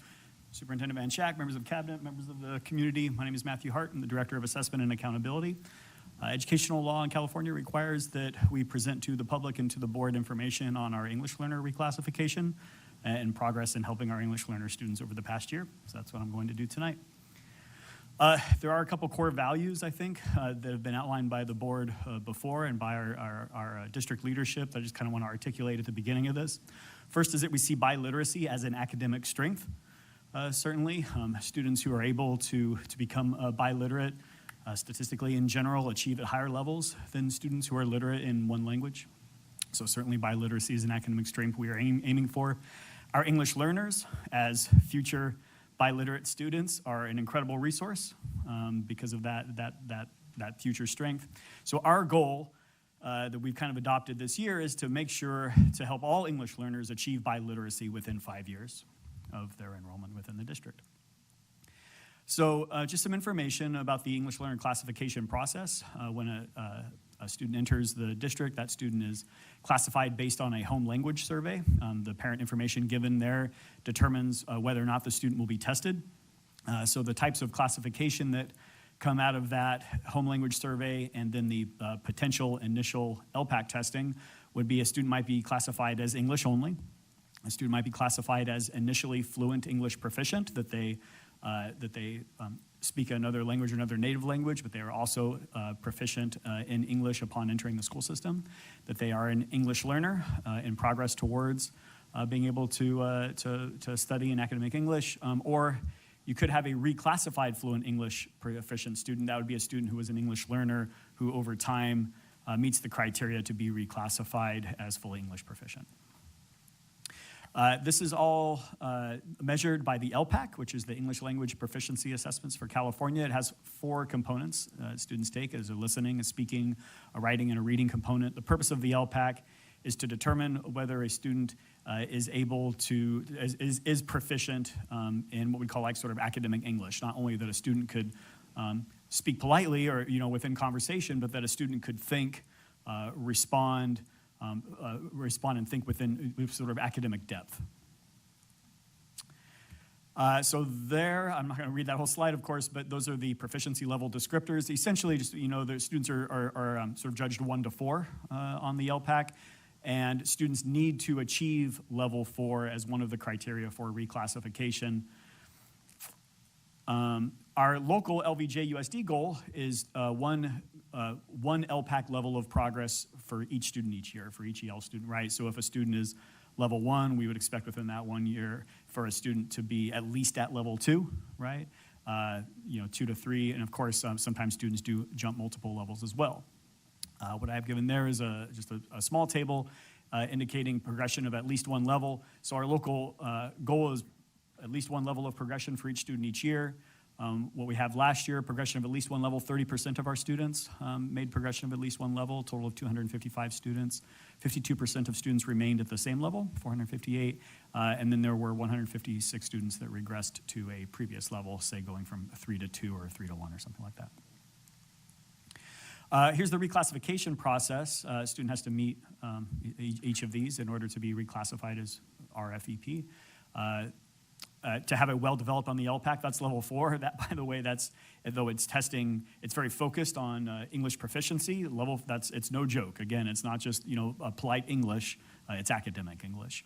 Superintendent Van Schack, members of cabinet, members of the community. My name is Matthew Hart. I'm the Director of Assessment and Accountability. Educational law in California requires that we present to the public and to the board information on our English learner reclassification and progress in helping our English learner students over the past year. So that's what I'm going to do tonight. There are a couple core values, I think, that have been outlined by the board before and by our district leadership that I just kind of want to articulate at the beginning of this. First is that we see biliteracy as an academic strength. Certainly, students who are able to become biliterate statistically in general achieve at higher levels than students who are literate in one language. So certainly biliteracy is an academic strength we are aiming for. Our English learners as future biliterate students are an incredible resource because of that future strength. So our goal that we've kind of adopted this year is to make sure to help all English learners achieve biliteracy within 5 years of their enrollment within the district. So just some information about the English learner classification process. When a a student enters the district, that student is classified based on a home language survey. The parent information given there determines whether or not the student will be tested. So the types of classification that come out of that home language survey and then the potential initial LPAC testing would be a student might be classified as English only. A student might be classified as initially fluent English proficient, that they speak another language or another native language, but they are also proficient in English upon entering the school system, that they are an English learner in progress towards being able to study in academic English, or you could have a reclassified fluent English proficient student. That would be a student who is an English learner who over time meets the criteria to be reclassified as fully English proficient. This is all measured by the LPAC, which is the English Language Proficiency Assessments for California. It has 4 components students take. As a listening, a speaking, a writing, and a reading component. The purpose of the LPAC is to determine whether a student is able to, is proficient in what we call like sort of academic English. Not only that a student could speak politely or, within conversation, but that a student could think, respond and think within sort of academic depth. So there, I'm not going to read that whole slide, of course, but those are the proficiency level descriptors. Essentially, just, the students are sort of judged 1 to 4 on the LPAC, and students need to achieve level 4 as one of the criteria for reclassification. Our local LVJUSD goal is one LPAC level of progress for each student each year, for each EL student, right? So if a student is level 1, we would expect within that 1 year for a student to be at least at level 2, right? 2 to 3, and of course, sometimes students do jump multiple levels as well. What I have given there is just a small table indicating progression of at least 1 level. So our local goal is at least 1 level of progression for each student each year. What we have last year, progression of at least 1 level, 30% of our students made progression of at least 1 level, total of 255 students. 52% of students remained at the same level, 458, and then there were 156 students that regressed to a previous level, say going from 3 to 2 or 3 to 1 or something like that. Here's the reclassification process. A student has to meet each of these in order to be reclassified as RFEP. To have it well developed on the LPAC, that's level 4. That, by the way, though it's testing, it's very focused on English proficiency level. It's no joke. Again, it's not just a polite English. It's academic English.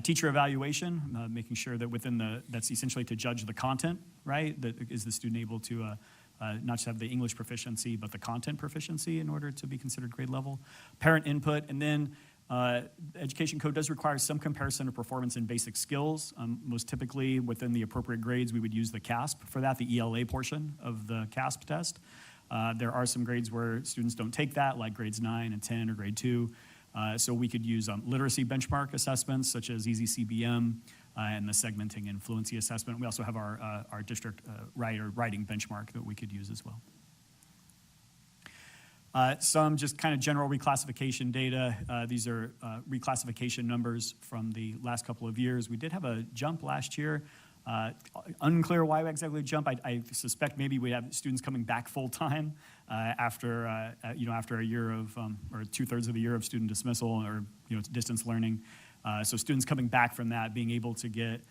Teacher evaluation, making sure that that's essentially to judge the content, right? That is the student able to not just have the English proficiency, but the content proficiency in order to be considered grade level. Parent input, and then Education Code does require some comparison of performance in basic skills. Most typically, within the appropriate grades, we would use the CASP for that, the ELA portion of the CASP test. There are some grades where students don't take that, like grades 9 and 10 or grade 2. So we could use literacy benchmark assessments, such as EasyCBM, and the segmenting and fluency assessment. We also have our district writing benchmark that we could use as well. Some just kind of general reclassification data. These are reclassification numbers from the last couple of years. We did have a jump last year. Unclear why exactly jump. I suspect maybe we have students coming back full time after a year of or 2/3 of the year of student dismissal or distance learning. So students coming back from that, being able to get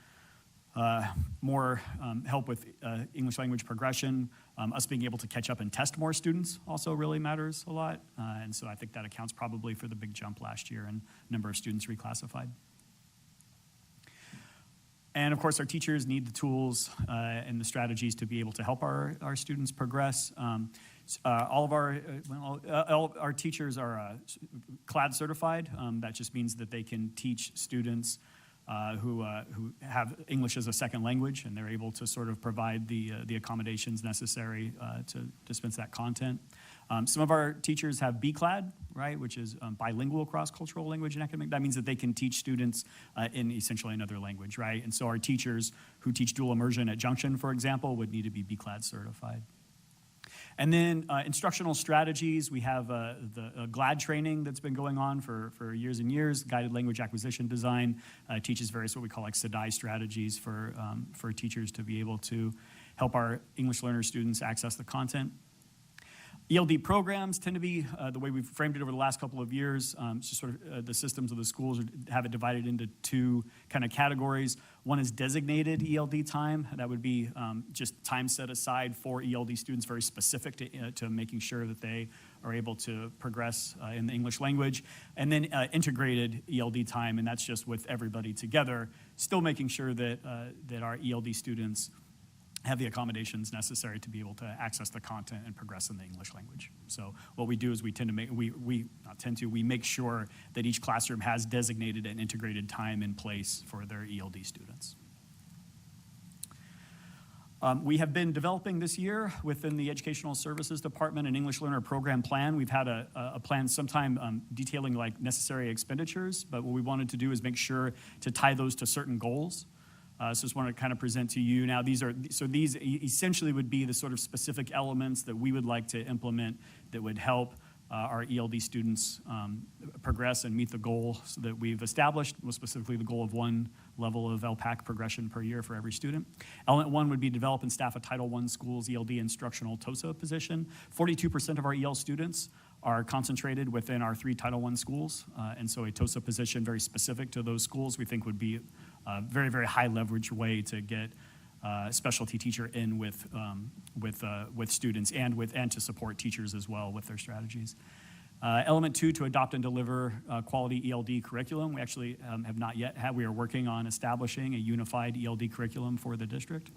more help with English language progression. Us being able to catch up and test more students also really matters a lot. And so I think that accounts probably for the big jump last year and number of students reclassified. And of course, our teachers need the tools and the strategies to be able to help our students progress. All of our teachers are CLAD certified. That just means that they can teach students who have English as a second language, and they're able to sort of provide the accommodations necessary to dispense that content. Some of our teachers have BCLAD, right, which is bilingual cross-cultural language and academic. That means that they can teach students in essentially another language, right? And so our teachers who teach dual immersion at Junction, for example, would need to be BCLAD certified. And then instructional strategies, we have the GLAD training that's been going on for years and years. Guided language acquisition design teaches various what we call like SEDI strategies for teachers to be able to help our English learner students access the content. ELD programs tend to be, the way we've framed it over the last couple of years, it's just sort of the systems of the schools have it divided into two kind of categories. One is designated ELD time. That would be just time set aside for ELD students, very specific to making sure that they are able to progress in the English language. And then integrated ELD time, and that's just with everybody together, still making sure that, that our ELD students have the accommodations necessary to be able to access the content and progress in the English language. So what we do is we tend to make, we make sure that each classroom has designated and integrated time in place for their ELD students. We have been developing this year within the Educational Services Department an English Learner Program plan. We've had a plan sometime detailing like necessary expenditures, but what we wanted to do is make sure to tie those to certain goals. So just want to kind of present to you now, these essentially would be the sort of specific elements that we would like to implement that would help our ELD students progress and meet the goals that we've established, specifically the goal of 1 level of LPAC progression per year for every student. Element 1 would be develop and staff a Title I schools ELD instructional TOSA position. 42% of our EL students are concentrated within our 3 Title I schools, and so a TOSA position very specific to those schools we think would be a very, very high leverage way to get a specialty teacher in with students and to support teachers as well with their strategies. Element 2, to adopt and deliver quality ELD curriculum. We actually have not yet had, we are working on establishing a unified ELD curriculum for the district.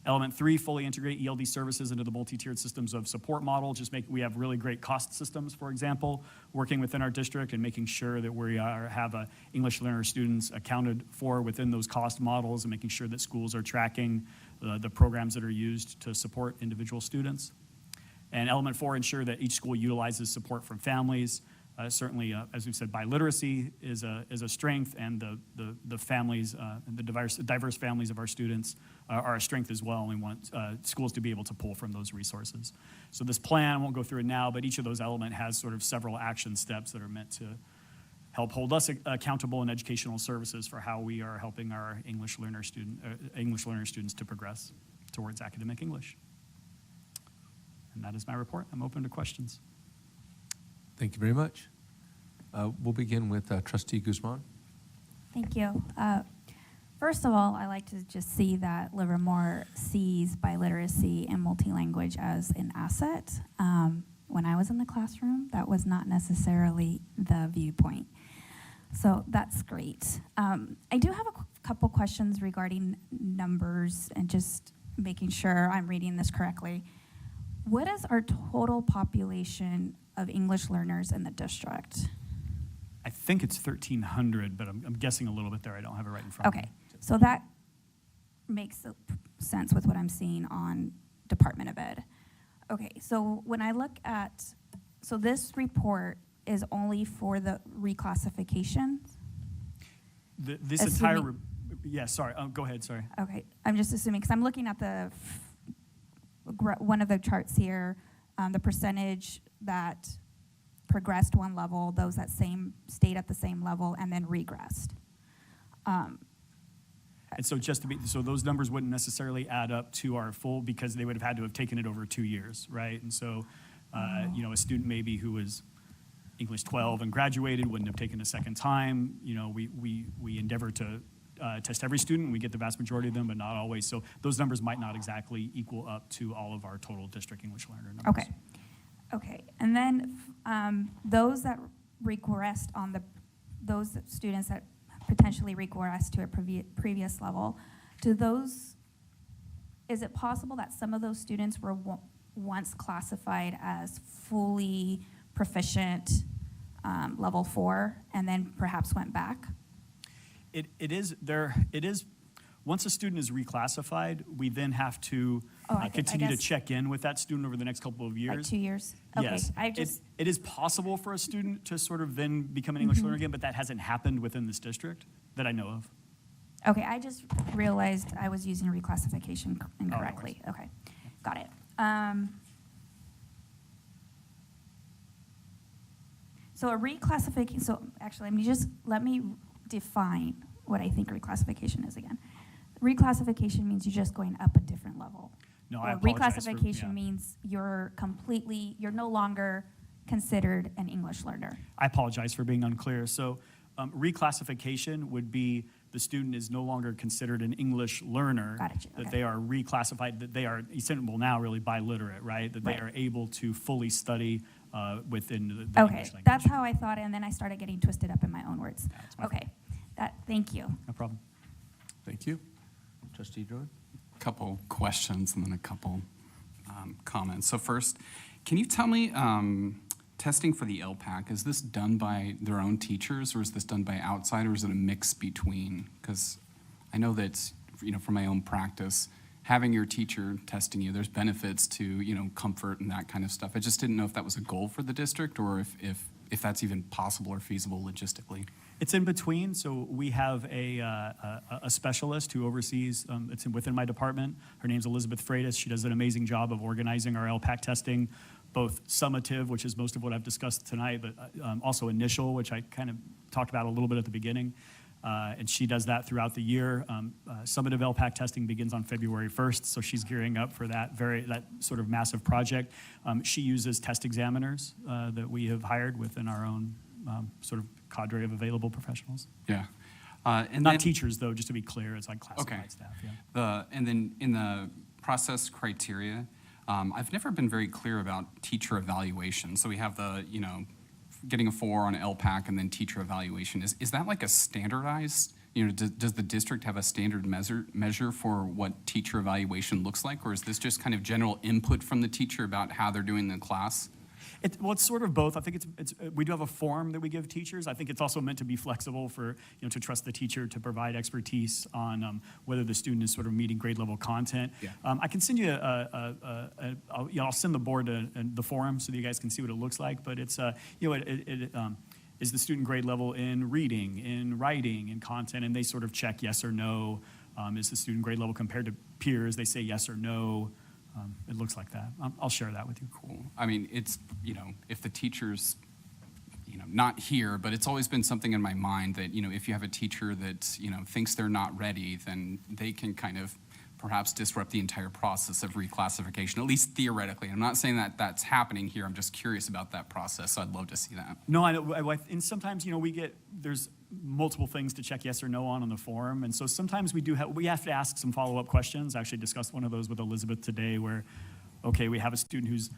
Element 3, fully integrate ELD services into the multi-tiered systems of support model. We have really great cost systems, for example, working within our district and making sure that we have English learner students accounted for within those cost models and making sure that schools are tracking the programs that are used to support individual students. And element 4, ensure that each school utilizes support from families. Certainly, as we've said, biliteracy is a strength, and the families, the diverse families of our students are a strength as well, and we want schools to be able to pull from those resources. So this plan, I won't go through it now, but each of those elements has sort of several action steps that are meant to help hold us accountable in educational services for how we are helping our English learner students to progress towards academic English. And that is my report. I'm open to questions. Thank you very much. We'll begin with Trustee Guzman. Thank you. First of all, I like to just see that Livermore sees biliteracy and multilanguage as an asset. When I was in the classroom, that was not necessarily the viewpoint. So that's great. I do have a couple questions regarding numbers and just making sure I'm reading this correctly. What is our total population of English learners in the district? I think it's 1,300, but I'm guessing a little bit there. I don't have it right in front of me. Okay, so that makes sense with what I'm seeing on Department of Ed. Okay, so when I look at, so this report is only for the reclassification? This entire, yeah, sorry, go ahead, sorry. Okay, I'm just assuming, because I'm looking at the one of the charts here, the percentage that progressed 1 level, those that stayed at the same level and then regressed. And so just to be, so those numbers wouldn't necessarily add up to our full, because they would have had to have taken it over 2 years, right? And so, you know, a student maybe who was English 12 and graduated wouldn't have taken a second time. You know, we endeavor to test every student. We get the vast majority of them, but not always. So those numbers might not exactly equal up to all of our total district English learner numbers. Okay. Okay, and then those that regressed those students that potentially regressed to a previous level, is it possible that some of those students were once classified as fully proficient level 4 and then perhaps went back? It is, once a student is reclassified, we then have to continue to check in with that student over the next couple of years. Like 2 years? Okay. Yes. It is possible for a student to sort of then become an English learner again, but that hasn't happened within this district that I know of. Okay, I just realized I was using reclassification incorrectly. Oh, no okay, got it. So a reclassification, so actually let me define what I think reclassification is again. Reclassification means you're just going up a different level. No, I Or apologize for- reclassification yeah. means you're no longer considered an English learner. I apologize for being unclear. So reclassification would be the student is no longer considered an English learner, Gotcha, that okay. they are reclassified, that they are essentially now really biliterate, right? That they Right. are able to fully study within the Okay, English language. that's how I thought it, and then I started getting twisted up in my own words. That's my Okay, thank you. No problem. Thank you. Trustee Jordan? Couple questions and then a couple comments. So first, can you tell me, testing for the LPAC, is this done by their own teachers or is this done by outside or is it a mix between? Because I know that, from my own practice, having your teacher testing you, there's benefits to, comfort and that kind of stuff. I just didn't know if that was a goal for the district or if that's even possible or feasible logistically. It's in between. So we have a specialist who oversees, it's within my department. Her name's Elizabeth Freitas. She does an amazing job of organizing our LPAC testing, both summative, which is most of what I've discussed tonight, but also initial, which I kind of talked about a little bit at the beginning. And she does that throughout the year. Summative LPAC testing begins on February 1st, so she's gearing up for that sort of massive project. She uses test examiners that we have hired within our own sort of cadre of available professionals. Yeah. And not teachers, though, just to be clear, it's like classified staff. Yeah. And then in the process criteria, I've never been very clear about teacher evaluation. So we have the, getting a 4 on LPAC and then teacher evaluation. Is that like a standardized, does the district have a standard measure for what teacher evaluation looks like? Or is this just kind of general input from the teacher about how they're doing the class? It's sort of both. I think we do have a form that we give teachers. I think it's also meant to be flexible for, to trust the teacher to provide expertise on whether the student is sort of meeting grade level content. Yeah. I can send you I'll send the board the form so that you guys can see what it looks like. But it's, is the student grade level in reading, in writing, in content, and they sort of check yes or no. Is the student grade level compared to peers? They say yes or no. It looks like that. I'll share that with you. Cool. I mean, it's, if the teacher's, not here, but it's always been something in my mind that, if you have a teacher that, thinks they're not ready, then they can kind of perhaps disrupt the entire process of reclassification, at least theoretically. I'm not saying that that's happening here. I'm just curious about that process, so I'd love to see that. No, I know. And sometimes, there's multiple things to check yes or no on the form. And so sometimes we have to ask some follow-up questions. I actually discussed one of those with Elizabeth today where, okay, we have a student who's,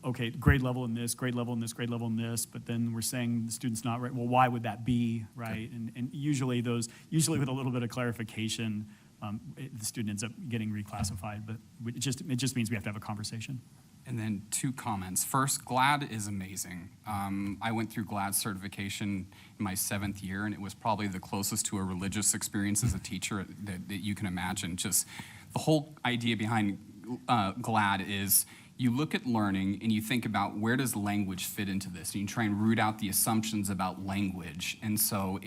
okay, grade level in this, grade level in this, grade level in this, but then we're saying the student's not right. Well, why would that be, right? And usually with a little bit of clarification, the student ends up getting reclassified, but it just means we have to have a conversation. And then 2 comments. First, GLAD is amazing. I went through GLAD certification in my 7th year, and it was probably the closest to a religious experience as a teacher that you can imagine. Just the whole idea behind GLAD is you look at learning and you think about where does language fit into this, and you try and root out the assumptions about language. And so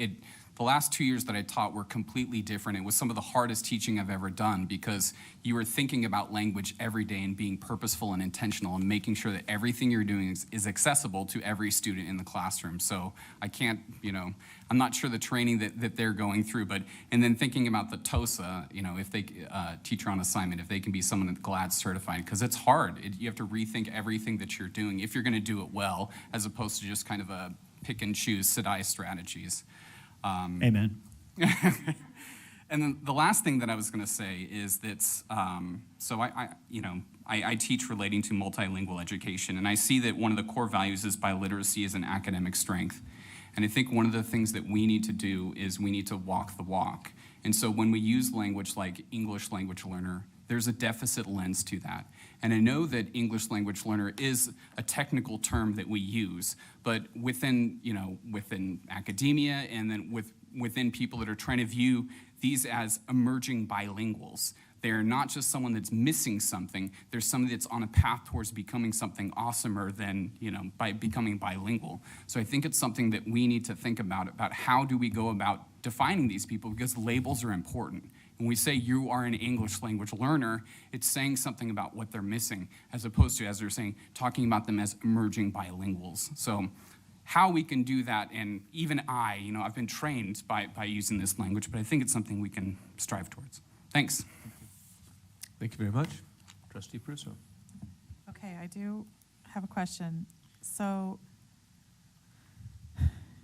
the last 2 years that I taught were completely different. It was some of the hardest teaching I've ever done because you were thinking about language every day and being purposeful and intentional and making sure that everything you're doing is accessible to every student in the classroom. So I can't, I'm not sure the training that they're going through, and then thinking about the TOSA, if they, teacher on assignment, if they can be someone that's GLAD certified, because it's hard. You have to rethink everything that you're doing if you're gonna do it well, as opposed to just kind of a pick and choose CDI strategies. Amen. And then the last thing that I was going to say is that, so I teach relating to multilingual education, and I see that one of the core values is biliteracy as an academic strength. And I think one of the things that we need to do is we need to walk the walk. And so when we use language like English language learner, there's a deficit lens to that. And I know that English language learner is a technical term that we use, but within academia and then within people that are trying to view these as emerging bilinguals. They're not just someone that's missing something, they're somebody that's on a path towards becoming something awesomer than, by becoming bilingual. So I think it's something that we need to think about how do we go about defining these people, because labels are important. When we say you are an English language learner, it's saying something about what they're missing, as opposed to, as they're saying, talking about them as emerging bilinguals. So how we can do that, and even I've been trained by using this language, but I think it's something we can strive towards. Thanks. Thank you very much. Trustee Pruso. Okay, I do have a question. So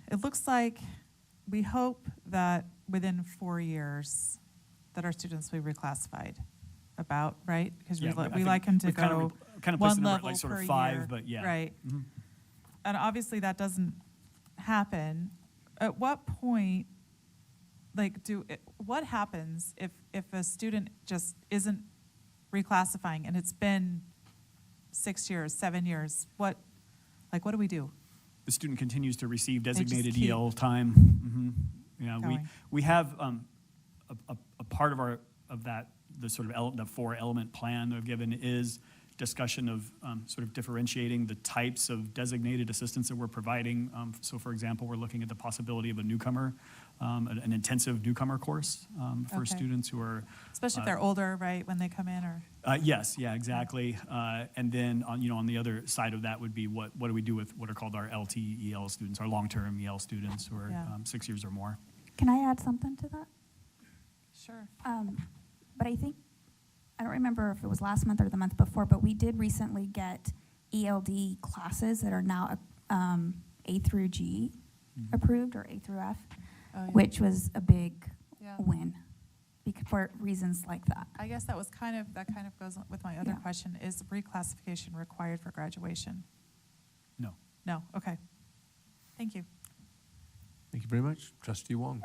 it looks like we hope that within 4 years that our students will be reclassified about, right? Because Yeah, I we think like them to we've kind go of placed one the number at level like sort per of 5, year. but yeah. Right. Mhm. And obviously that doesn't happen. At what point, like, what happens if a student just isn't reclassifying and it's been 6 years, 7 years? What do we do? The student continues to receive just designated keep EL time. Yeah, going. we have a part of that, the sort of the 4-element plan that I've given is discussion of sort of differentiating the types of designated assistance that we're providing. So for example, we're looking at the possibility of a newcomer, an intensive newcomer course for Okay. students who are. Especially if they're older, right, when they come in, or? Yes, yeah, exactly. And then on the other side of that would be what do we do with what are called our LTEL students, our long-term EL students who are Yeah. 6 years or more. Can I add something to that? Sure. But I don't remember if it was last month or the month before, but we did recently get ELD classes that are now A through G approved, or A through F, which was a big Yeah. win for reasons like that. I guess that kind of goes with my other Yeah. question. Is reclassification required for graduation? No. No, okay. Thank you. Thank you very much. Trustee Wong.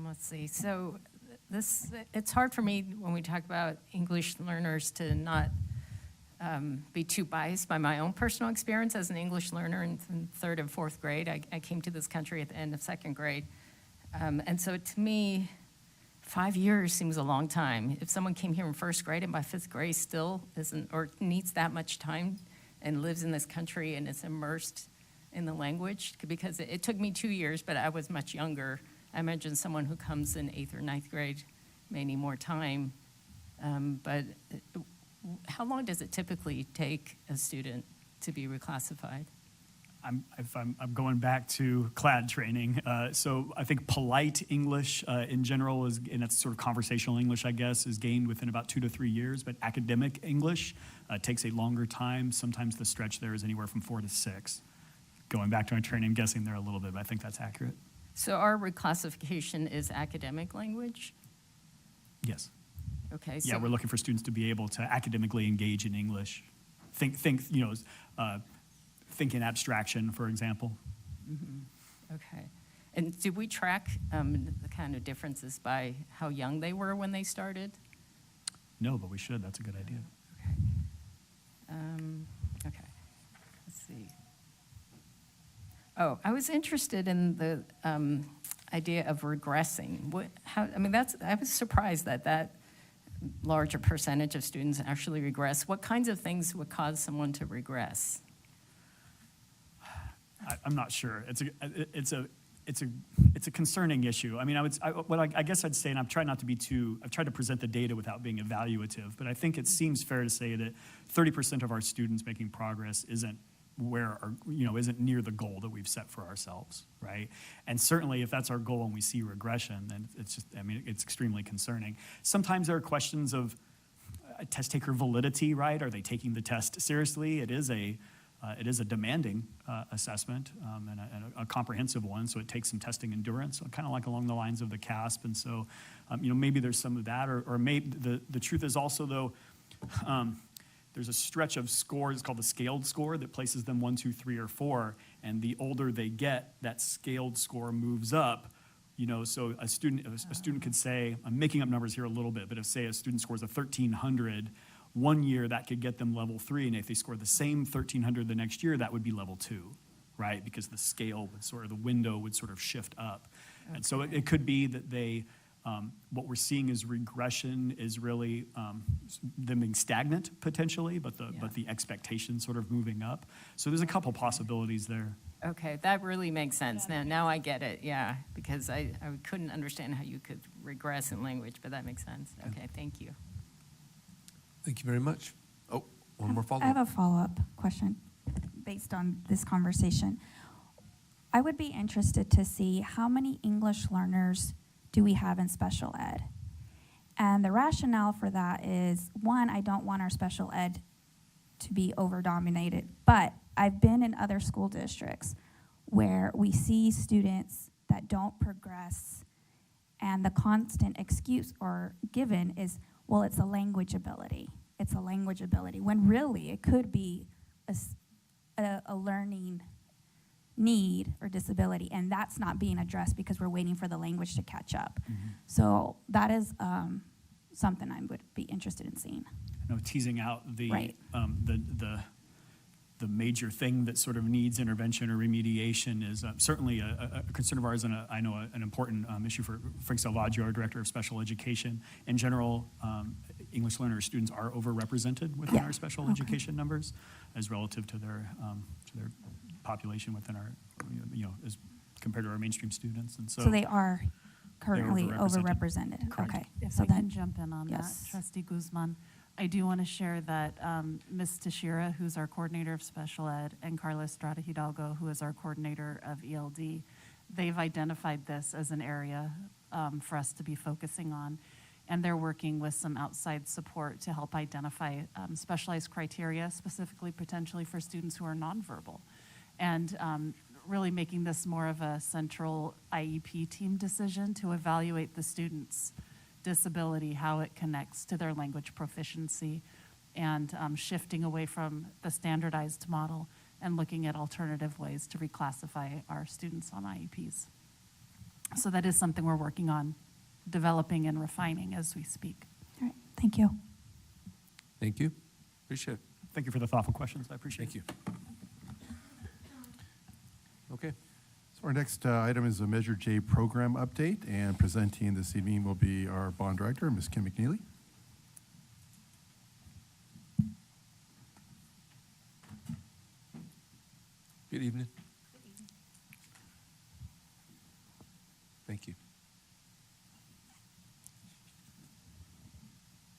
Let's see. So it's hard for me when we talk about English learners to not be too biased by my own personal experience as an English learner in 3rd and 4th grade. I came to this country at the end of 2nd grade. And so to me, 5 years seems a long time. If someone came here in 1st grade and by 5th grade still isn't, or needs that much time and lives in this country and is immersed in the language, because it took me 2 years, but I was much younger. I imagine someone who comes in 8th or 9th grade may need more time. But how long does it typically take a student to be reclassified? I'm going back to CLAD training. So I think polite English in general is, and that's sort of conversational English, I guess, is gained within about 2 to 3 years. But academic English takes a longer time. Sometimes the stretch there is anywhere from 4 to 6. Going back to my training, I'm guessing there a little bit, but I think that's accurate. So our reclassification is academic language? Yes. Okay. Yeah, So we're looking for students to be able to academically engage in English. Think in abstraction, for example. Okay. And did we track the kind of differences by how young they were when they started? No, but we should. That's a good idea. Okay. Let's see. Oh, I was interested in the idea of regressing. I was surprised that larger percentage of students actually regress. What kinds of things would cause someone to regress? I'm not sure. It's a concerning issue. I mean, I guess I'd say, and I've tried to present the data without being evaluative, but I think it seems fair to say that 30% of our students making progress isn't near the goal that we've set for ourselves, right? And certainly if that's our goal and we see regression, then it's extremely concerning. Sometimes there are questions of test taker validity, right? Are they taking the test seriously? It is a demanding assessment and a comprehensive one, so it takes some testing endurance, kind of like along the lines of the CASP. And so, maybe there's some of that, or maybe the truth is also, though, there's a stretch of scores, it's called the scaled score, that places them 1, 2, 3, or 4, and the older they get, that scaled score moves up. So a student could say, I'm making up numbers here a little bit, but if, say, a student scores a 1,300, 1 year that could get them level 3, and if they score the same 1,300 the next year, that would be level 2, right? Because the scale the window would sort of shift up. Okay. And so it could be that what we're seeing is regression is really them being stagnant potentially, but the expectation sort of moving up. So there's a couple possibilities there. Okay, that really makes sense. Now I get it, yeah, because I couldn't understand how you could regress in language, but that makes sense. Okay, thank you. Thank you very much. Oh, one more follow-up. I have a follow-up question based on this conversation. I would be interested to see how many English learners do we have in special ed? And the rationale for that is, one, I don't want our special ed to be over-dominated, but I've been in other school districts where we see students that don't progress, and the constant excuse or given is, well, it's a language ability. It's a language ability, when really it could be a learning need or disability, and that's not being addressed because we're waiting for the language to catch up. So that is something I would be interested in seeing. Teasing out the, Right. the major thing that sort of needs intervention or remediation is certainly a concern of ours, and I know an important issue for Frank Salvaggio, our Director of Special Education. In general, English learner students are overrepresented within our special education numbers as relative to their population within our, as compared to our mainstream students. And So they are currently overrepresented. overrepresented. Correct. Okay. If So I then, can jump in on yes. that, Trustee Guzman, I do want to share that Ms. Tashira, who's our coordinator of special ed, and Carla Estrada Hidalgo, who is our coordinator of ELD, they've identified this as an area for us to be focusing on. And they're working with some outside support to help identify specialized criteria, specifically potentially for students who are nonverbal. And really making this more of a central IEP team decision to evaluate the students' disability, how it connects to their language proficiency, and shifting away from the standardized model and looking at alternative ways to reclassify our students on IEPs. So that is something we're working on developing and refining as we speak. All right. Thank you. Thank you. Appreciate it. Thank you for the thoughtful questions. I appreciate Thank it. you. Okay. So our next item is a Measure J program update, and presenting this evening will be our bond director, Ms. Kim McNeely. Good evening. Thank you.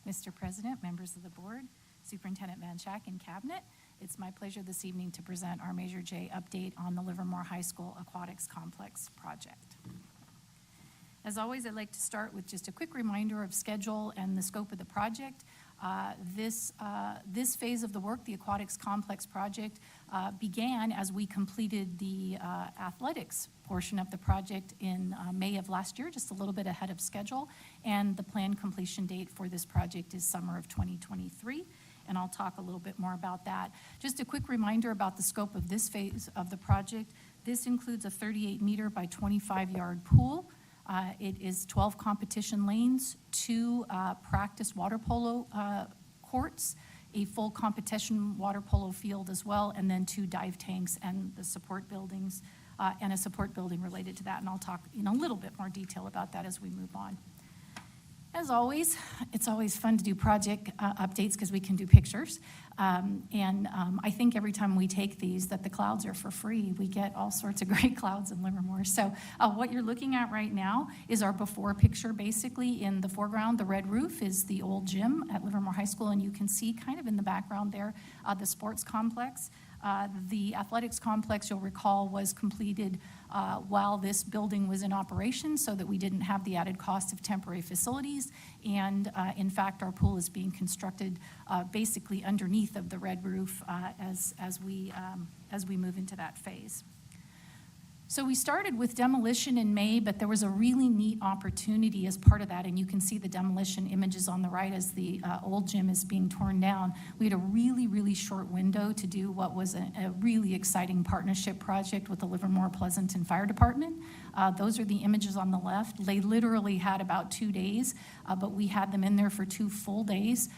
Mr. President, members of the board, Superintendent Van Schack, and Cabinet, it's my pleasure this evening to present our Measure J update on the Livermore High School Aquatics Complex project. As always, I'd like to start with just a quick reminder of schedule and the scope of the project. This phase of the work, the Aquatics Complex project, began as we completed the athletics portion of the project in May of last year, just a little bit ahead of schedule. And the planned completion date for this project is summer of 2023. And I'll talk a little bit more about that. Just a quick reminder about the scope of this phase of the project. This includes a 38-meter by 25-yard pool. It is 12 competition lanes, 2 practice water polo courts, a full competition water polo field as well, and then 2 dive tanks and the support buildings, and a support building related to that. And I'll talk in a little bit more detail about that as we move on. As always, it's always fun to do project updates because we can do pictures. I think every time we take these that the clouds are for free. We get all sorts of great clouds in Livermore. So what you're looking at right now is our before picture. Basically in the foreground, the red roof is the old gym at Livermore High School, and you can see kind of in the background there the sports complex. The athletics complex, you'll recall, was completed while this building was in operation so that we didn't have the added cost of temporary facilities. And in fact, our pool is being constructed basically underneath of the red roof as we move into that phase. So we started with demolition in May, but there was a really neat opportunity as part of that, and you can see the demolition images on the right as the old gym is being torn down. We had a really, really short window to do what was a really exciting partnership project with the Livermore Pleasanton Fire Department. Those are the images on the left. They literally had about 2 days, but we had them in there for 2 full days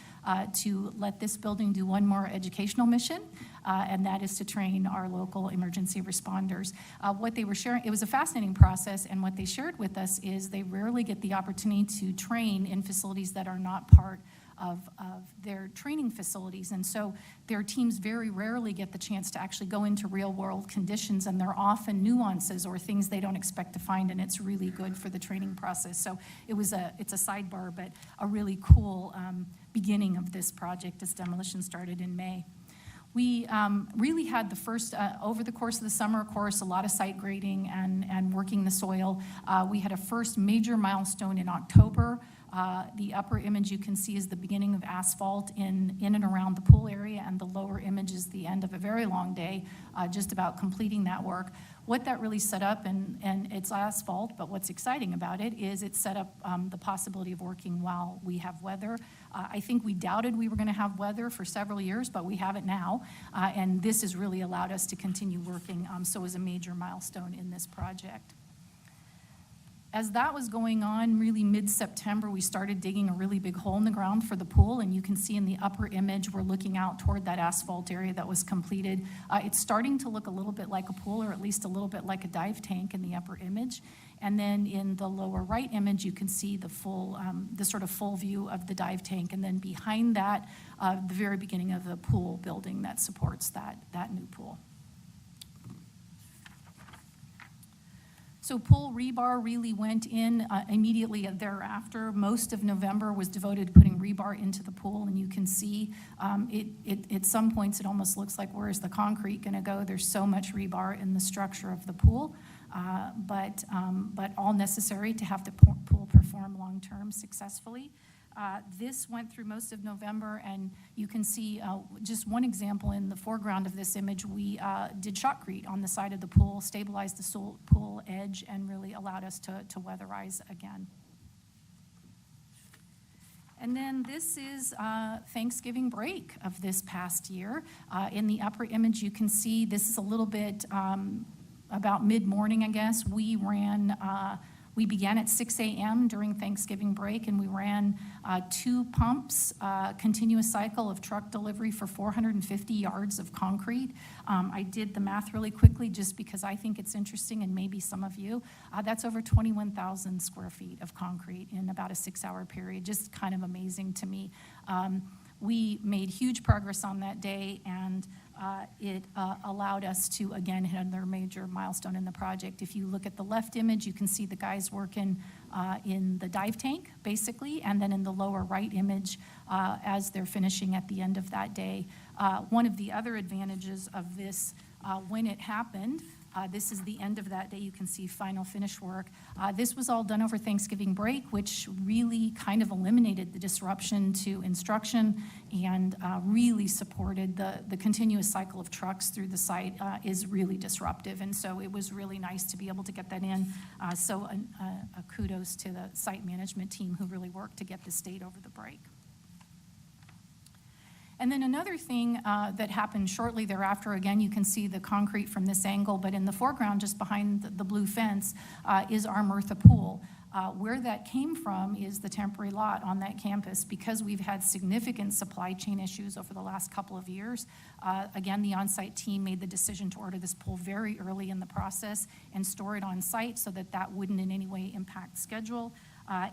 to let this building do one more educational mission, and that is to train our local emergency responders. What they were sharing, it was a fascinating process, and what they shared with us is they rarely get the opportunity to train in facilities that are not part of their training facilities. And so their teams very rarely get the chance to actually go into real world conditions, and there are often nuances or things they don't expect to find, and it's really good for the training process. So it's a sidebar, but a really cool beginning of this project as demolition started in May. We really had the first, over the course of the summer, of course, a lot of site grading and working the soil. We had a first major milestone in October The upper image you can see is the beginning of asphalt in and around the pool area, and the lower image is the end of a very long day, just about completing that work. What that really set up, and it's asphalt, but what's exciting about it is it set up the possibility of working while we have weather. I think we doubted we were going to have weather for several years, but we have it now, and this has really allowed us to continue working, so it was a major milestone in this project. As that was going on, really mid-September, we started digging a really big hole in the ground for the pool, and you can see in the upper image, we're looking out toward that asphalt area that was completed. It's starting to look a little bit like a pool, or at least a little bit like a dive tank in the upper image. And then in the lower right image, you can see the full, the sort of full view of the dive tank, and then behind that, the very beginning of the pool building that supports that new pool. So pool rebar really went in immediately thereafter. Most of November was devoted to putting rebar into the pool, and you can see at some points it almost looks like, where is the concrete going to go? There's so much rebar in the structure of the pool, but all necessary to have the pool perform long-term successfully. This went through most of November, and you can see just one example in the foreground of this image. We did shotcrete on the side of the pool, stabilized the pool edge, and really allowed us to weatherize again. And then this is Thanksgiving break of this past year. In the upper image, you can see this is a little bit about mid-morning, I guess. We began at 6 a.m. during Thanksgiving break, and we ran 2 pumps, continuous cycle of truck delivery for 450 yards of concrete. I did the math really quickly just because I think it's interesting, and maybe some of you. That's over 21,000 square feet of concrete in about a 6-hour period, just kind of amazing to me. We made huge progress on that day, and it allowed us to, again, hit another major milestone in the project. If you look at the left image, you can see the guys working in the dive tank, basically, and then in the lower right image, as they're finishing at the end of that day. One of the other advantages of this, when it happened, this is the end of that day. You can see final finish work. This was all done over Thanksgiving break, which really kind of eliminated the disruption to instruction and really supported the continuous cycle of trucks through the site is really disruptive. And so it was really nice to be able to get that in. So a kudos to the site management team who really worked to get this date over the break. And then another thing that happened shortly thereafter, again, you can see the concrete from this angle, but in the foreground, just behind the blue fence, is our Murtha Pool. Where that came from is the temporary lot on that campus. Because we've had significant supply chain issues over the last couple of years, again, the on-site team made the decision to order this pool very early in the process and store it on site so that that wouldn't in any way impact schedule.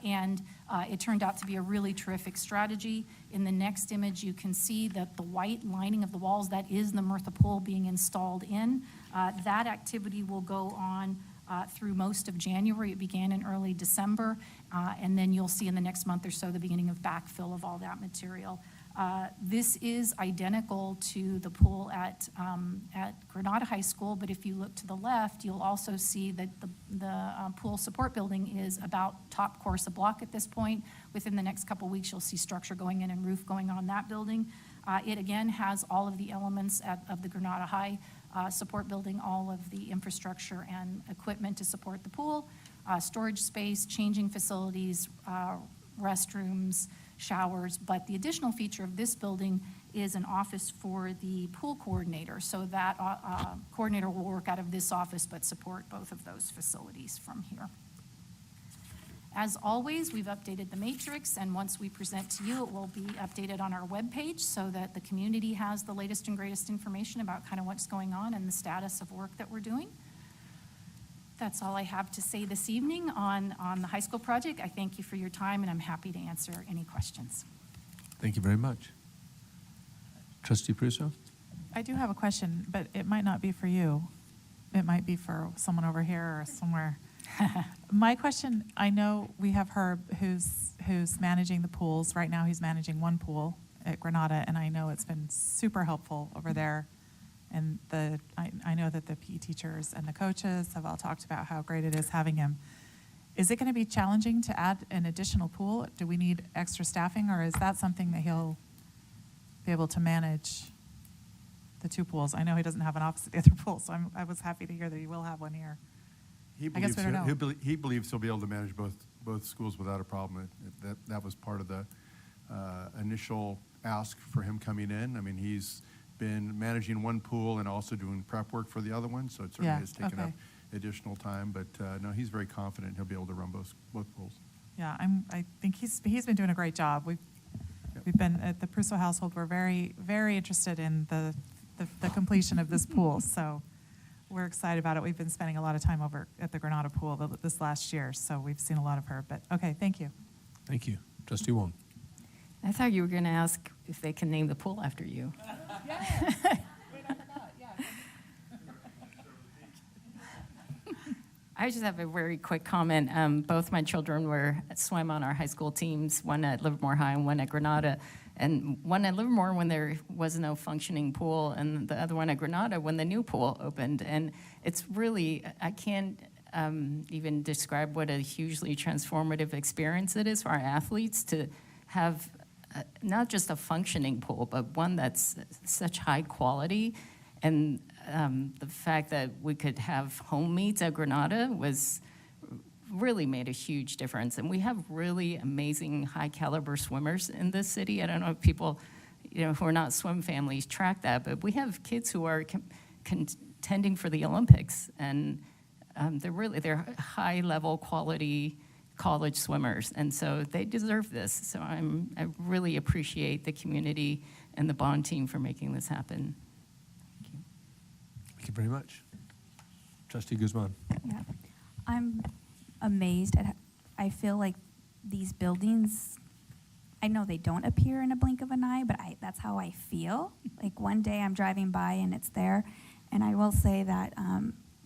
And it turned out to be a really terrific strategy. In the next image, you can see that the white lining of the walls, that is the Murtha Pool being installed in. That activity will go on through most of January. It began in early December, and then you'll see in the next month or so the beginning of backfill of all that material. This is identical to the pool at Granada High School, but if you look to the left, you'll also see that the pool support building is about top course a block at this point. Within the next couple weeks, you'll see structure going in and roof going on that building. It again has all of the elements of the Granada High support building, all of the infrastructure and equipment to support the pool, storage space, changing facilities, restrooms, showers, but the additional feature of this building is an office for the pool coordinator. So that coordinator will work out of this office but support both of those facilities from here. As always, we've updated the matrix, and once we present to you, it will be updated on our webpage so that the community has the latest and greatest information about kind of what's going on and the status of work that we're doing. That's all I have to say this evening on the high school project. I thank you for your time, and I'm happy to answer any questions. Thank you very much. Trustee Pruso? I do have a question, but it might not be for you. It might be for someone over here or somewhere. My question, I know we have Herb who's managing the pools. Right now he's managing one pool at Granada, and I know it's been super helpful over there. And I know that the PE teachers and the coaches have all talked about how great it is having him. Is it going to be challenging to add an additional pool? Do we need extra staffing, or is that something that he'll be able to manage, the two pools? I know he doesn't have an office at the other pool, so I was happy to hear that he will have one here. I guess we don't know. He believes he'll be able to manage both schools without a problem. That was part of the initial ask for him coming in. I mean, he's been managing one pool and also doing prep work for the other one, so it certainly has taken up additional time. But no, he's very confident he'll be able to run both pools. Yeah, I think he's been doing a great job. We've been at the Prusso household. We're very, very interested in the completion of this pool, so we're excited about it. We've been spending a lot of time over at the Granada pool this last year, so we've seen a lot of her. But okay, thank you. Thank you. Trustee Wong. I thought you were going to ask if they can name the pool after you. I just have a very quick comment. Both my children swam on our high school teams, one at Livermore High and one at Granada. And one at Livermore when there was no functioning pool, and the other one at Granada when the new pool opened. And it's really, I can't even describe what a hugely transformative experience it is for our athletes to have not just a functioning pool, but one that's such high quality. And the fact that we could have home meets at Granada really made a huge difference. And we have really amazing high caliber swimmers in this city. I don't know if people, who are not swim families track that, but we have kids who are contending for the Olympics, and they're high level quality college swimmers, and so they deserve this. So I really appreciate the community and the bond team for making this happen. Thank you. Thank you very much. Trustee Guzman. Yeah, I'm amazed at, I feel like these buildings, I know they don't appear in a blink of an eye, but that's how I feel. Like one day I'm driving by and it's there. And I will say that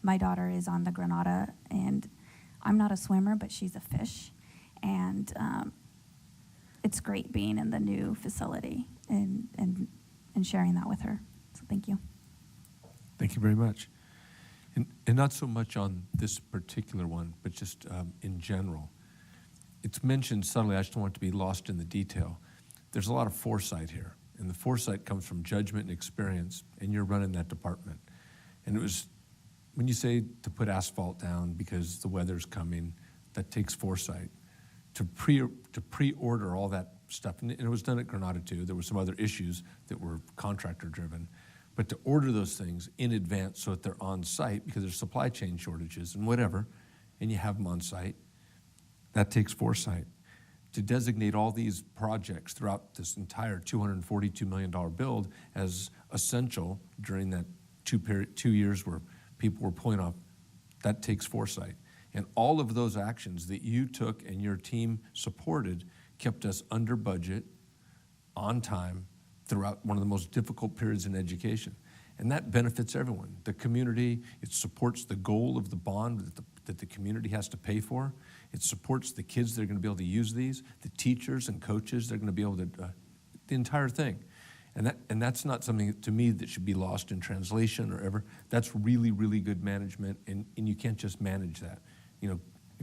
my daughter is on the Granada, and I'm not a swimmer, but she's a fish. And it's great being in the new facility and sharing that with her. So thank you. Thank you very much. And not so much on this particular one, but just in general. It's mentioned subtly, I just don't want it to be lost in the detail. There's a lot of foresight here, and the foresight comes from judgment and experience, and you're running that department. And it was, when you say to put asphalt down because the weather's coming, that takes foresight. To pre-order all that stuff, and it was done at Granada too. There were some other issues that were contractor driven. But to order those things in advance so that they're on site, because there's supply chain shortages and whatever, and you have them on site, that takes foresight. To designate all these projects throughout this entire $242 million build as essential during that 2 years where people were pulling off, that takes foresight. And all of those actions that you took and your team supported kept us under budget, on time, throughout one of the most difficult periods in education. And that benefits everyone. The community, it supports the goal of the bond that the community has to pay for. It supports the kids that are going to be able to use these, the teachers and coaches that are going to be able to, the entire thing. And that's not something, to me, that should be lost in translation or ever. That's really, really good management, and you can't just manage that.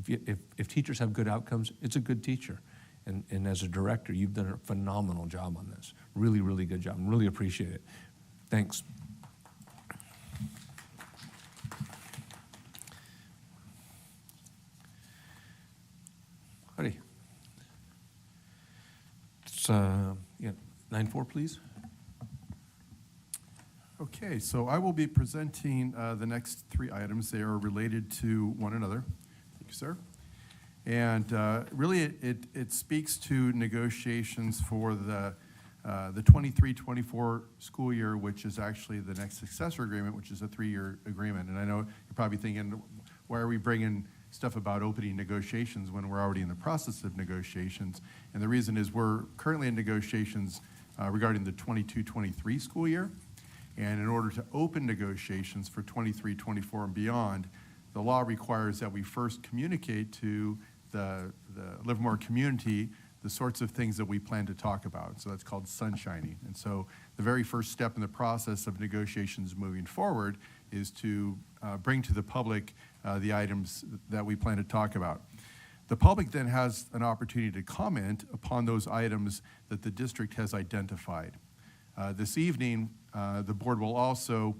If teachers have good outcomes, it's a good teacher. And as a director, you've done a phenomenal job on this. Really, really good job. Really appreciate it. Thanks. Howdy. It's 9-4, please. Okay, so I will be presenting the next 3 items. They are related to one another. Thank you, sir. And really, it speaks to negotiations for the 23-24 school year, which is actually the next successor agreement, which is a 3-year agreement. And I know you're probably thinking, why are we bringing stuff about opening negotiations when we're already in the process of negotiations? And the reason is we're currently in negotiations regarding the 22-23 school year. And in order to open negotiations for 23-24 and beyond, the law requires that we first communicate to the Livermore community the sorts of things that we plan to talk about. So that's called sunshining. And so the very first step in the process of negotiations moving forward is to bring to the public the items that we plan to talk about. The public then has an opportunity to comment upon those items that the district has identified. This evening, the board will also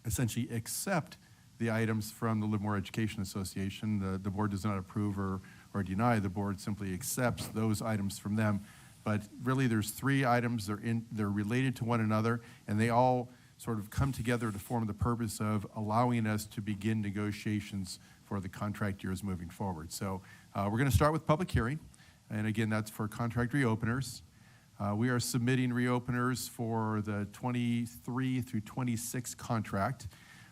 essentially accept the items from the Livermore Education Association. The board does not approve or deny. The board simply accepts those items from them. But really, there's 3 items. They're related to one another, and they all sort of come together to form the purpose of allowing us to begin negotiations for the contract years moving forward. So we're going to start with public hearing, and again, that's for contract reopeners. We are submitting reopeners for the 23 through 26 contract.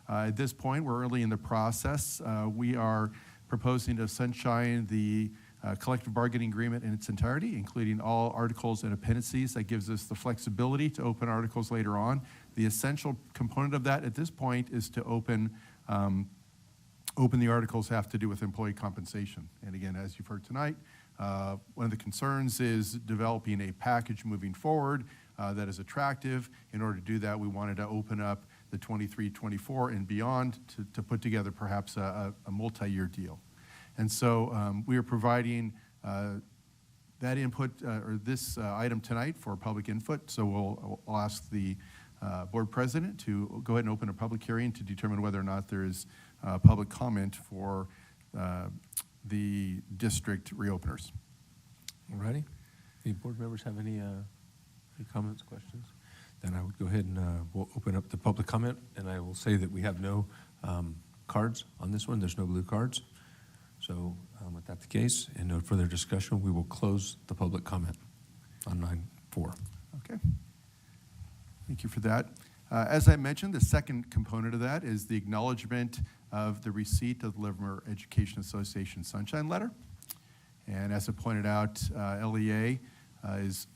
At this point, we're early in the process. We are proposing to sunshine the collective bargaining agreement in its entirety, including all articles and appendices. That gives us the flexibility to open articles later on. The essential component of that at this point is to open the articles have to do with employee compensation. And again, as you've heard tonight, one of the concerns is developing a package moving forward that is attractive. In order to do that, we wanted to open up the 23, 24 and beyond to put together perhaps a multi-year deal. And so we are providing that input or this item tonight for public input. So we'll ask the board president to go ahead and open a public hearing to determine whether or not there is public comment for the district reopeners. All righty. Any board members have any comments, questions? Then I would go ahead and we'll open up the public comment, and I will say that we have no cards on this one. There's no blue cards. So with that the case and no further discussion, we will close the public comment on 9-4. Okay. Thank you for that. As I mentioned, the second component of that is the acknowledgement of the receipt of the Livermore Education Association Sunshine Letter. And as I pointed out, LEA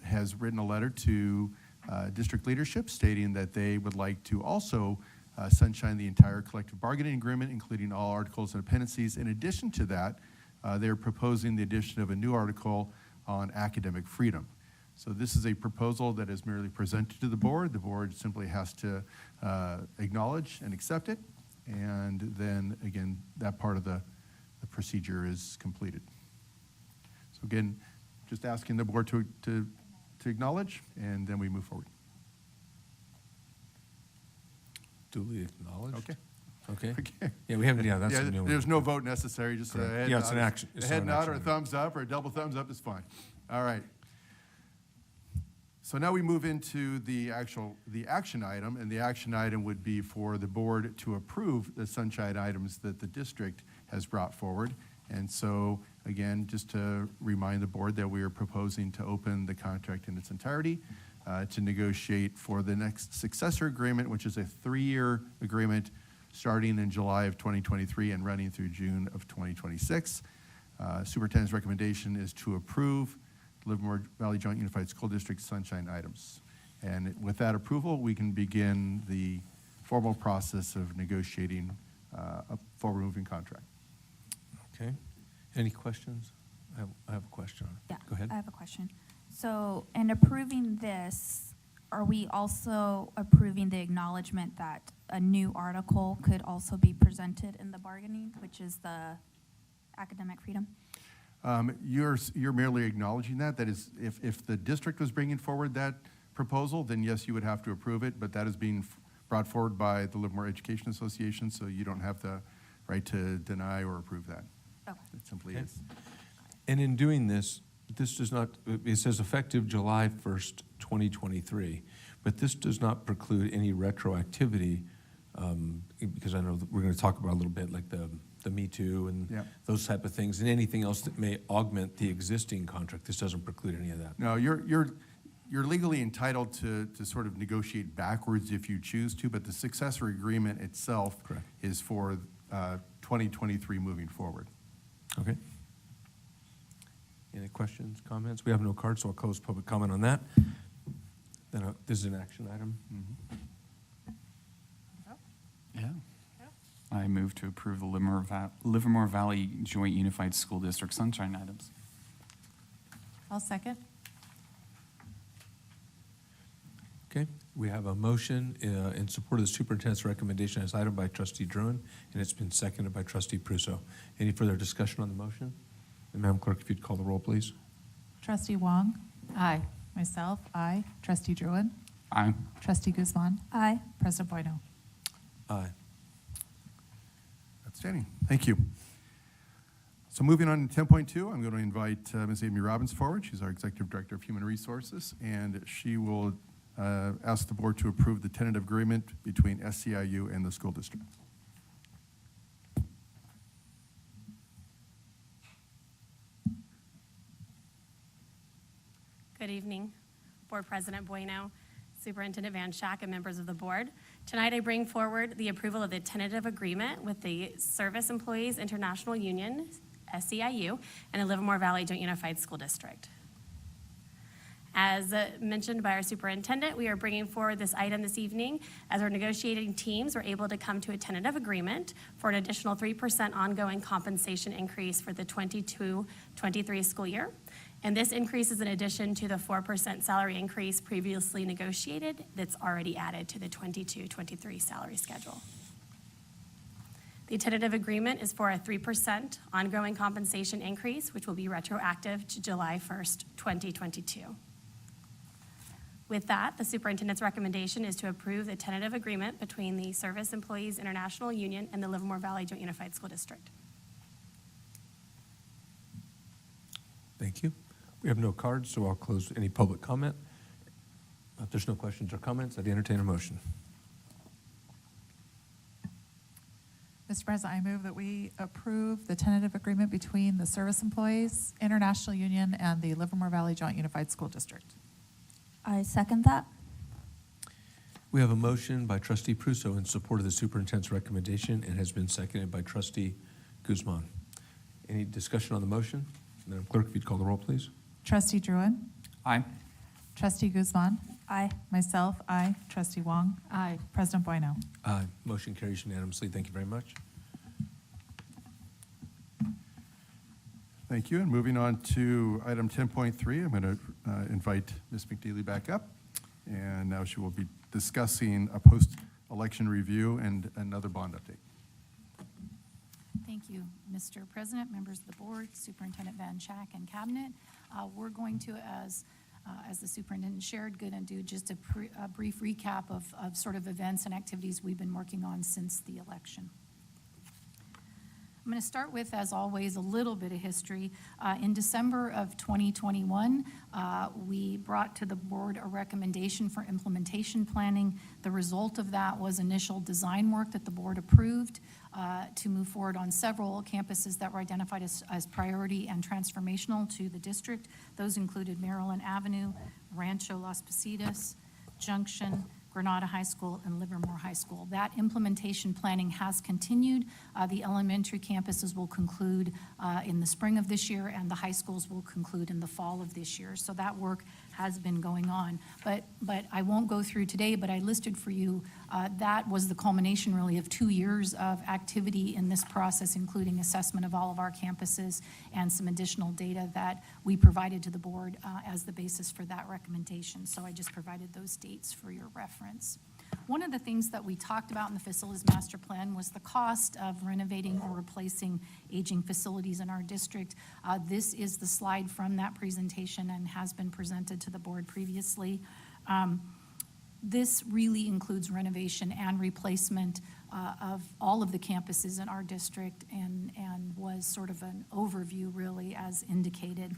has written a letter to district leadership stating that they would like to also sunshine the entire collective bargaining agreement, including all articles and appendices. In addition to that, they're proposing the addition of a new article on academic freedom. So this is a proposal that is merely presented to the board. The board simply has to acknowledge and accept it. And then, again, that part of the procedure is completed. So again, just asking the board to acknowledge, and then we move forward. Duly acknowledged. Okay. Okay. Okay. Yeah, we haven't. Yeah, that's Yeah, a new one. there's no vote necessary. Just a head Yeah, nod. it's an action. A It's head an nod action or a item. thumbs up or a double thumbs up is fine. All right. So now we move into the action item, and the action item would be for the board to approve the sunshine items that the district has brought forward. And so, again, just to remind the board that we are proposing to open the contract in its entirety to negotiate for the next successor agreement, which is a 3-year agreement starting in July of 2023 and running through June of 2026. Superintendent's recommendation is to approve Livermore Valley Joint Unified School District sunshine items. And with that approval, we can begin the formal process of negotiating a forward-moving contract. Okay. Any questions? I have a question. Yeah, Go ahead. I have a question. So in approving this, are we also approving the acknowledgement that a new article could also be presented in the bargaining, which is the academic freedom? You're merely acknowledging that. That is, if the district was bringing forward that proposal, then yes, you would have to approve it, but that is being brought forward by the Livermore Education Association, so you don't have the right to deny or approve that. Okay. It simply Okay. is. And in doing this, this does not, it says effective July 1st, 2023, but this does not preclude any retroactivity, because I know that we're going to talk about a little bit like the Me Too and Yeah. those type of things, and anything else that may augment the existing contract. This doesn't preclude any of that. No, you're legally entitled to sort of negotiate backwards if you choose to, but the successor agreement itself Correct. is for 2023 moving forward. Okay. Any questions, comments? We have no cards, so I'll close public comment on that. Then this is an action item. Yeah. I move to approve the Livermore Valley Joint Unified School District sunshine items. I'll second. Okay, we have a motion in support of the superintendent's recommendation as item by trustee Druin, and it's been seconded by trustee Prusso. Any further discussion on the motion? And Madam Clerk, if you'd call the roll, please. Trustee Wong. Aye. Myself, aye. Trustee Druin. Aye. Trustee Guzman. Aye. President Bueno. Aye. Outstanding. Thank you. So moving on to 10.2, I'm going to invite Ms. Amy Robbins forward. She's our Executive Director of Human Resources, and she will ask the board to approve the tentative agreement between SCIU and the school district. Good evening, Board President Bueno, Superintendent Van Schack, and members of the board. Tonight I bring forward the approval of the tentative agreement with the Service Employees International Union, SEIU, and the Livermore Valley Joint Unified School District. As mentioned by our superintendent, we are bringing forward this item this evening as our negotiating teams were able to come to a tentative agreement for an additional 3% ongoing compensation increase for the 22-23 school year. And this increase is in addition to the 4% salary increase previously negotiated that's already added to the 22-23 salary schedule. The tentative agreement is for a 3% ongoing compensation increase, which will be retroactive to July 1st, 2022. With that, the superintendent's recommendation is to approve the tentative agreement between the Service Employees International Union and the Livermore Valley Joint Unified School District. Thank you. We have no cards, so I'll close any public comment. If there's no questions or comments, I'd entertain a motion. Mr. President, I move that we approve the tentative agreement between the Service Employees International Union and the Livermore Valley Joint Unified School District. I second that. We have a motion by Trustee Prusso in support of the superintendent's recommendation and has been seconded by Trustee Guzman. Any discussion on the motion? Madam Clerk, if you'd call the roll, please. Trustee Druin. Aye. Trustee Guzman. Aye. Myself, aye. Trustee Wong. Aye. President Bueno. Aye. Motion carries unanimously. Thank you very much. Thank you. And moving on to item 10.3, I'm going to invite Ms. McNeely back up. And now she will be discussing a post-election review and another bond update. Thank you, Mr. President, members of the board, Superintendent Van Schack, and Cabinet. We're going to, as the superintendent shared, going to do just a brief recap of sort of events and activities we've been working on since the election. I'm going to start with, as always, a little bit of history. In December of 2021, we brought to the board a recommendation for implementation planning. The result of that was initial design work that the board approved to move forward on several campuses that were identified as priority and transformational to the district. Those included Maryland Avenue, Rancho Las Positas, Junction, Granada High School, and Livermore High School. That implementation planning has continued. The elementary campuses will conclude in the spring of this year, and the high schools will conclude in the fall of this year. So that work has been going on. But I won't go through today, but I listed for you, that was the culmination really of 2 years of activity in this process, including assessment of all of our campuses and some additional data that we provided to the board as the basis for that recommendation. So I just provided those dates for your reference. One of the things that we talked about in the facilities master plan was the cost of renovating or replacing aging facilities in our district. This is the slide from that presentation and has been presented to the board previously. This really includes renovation and replacement of all of the campuses in our district and was sort of an overview really as indicated.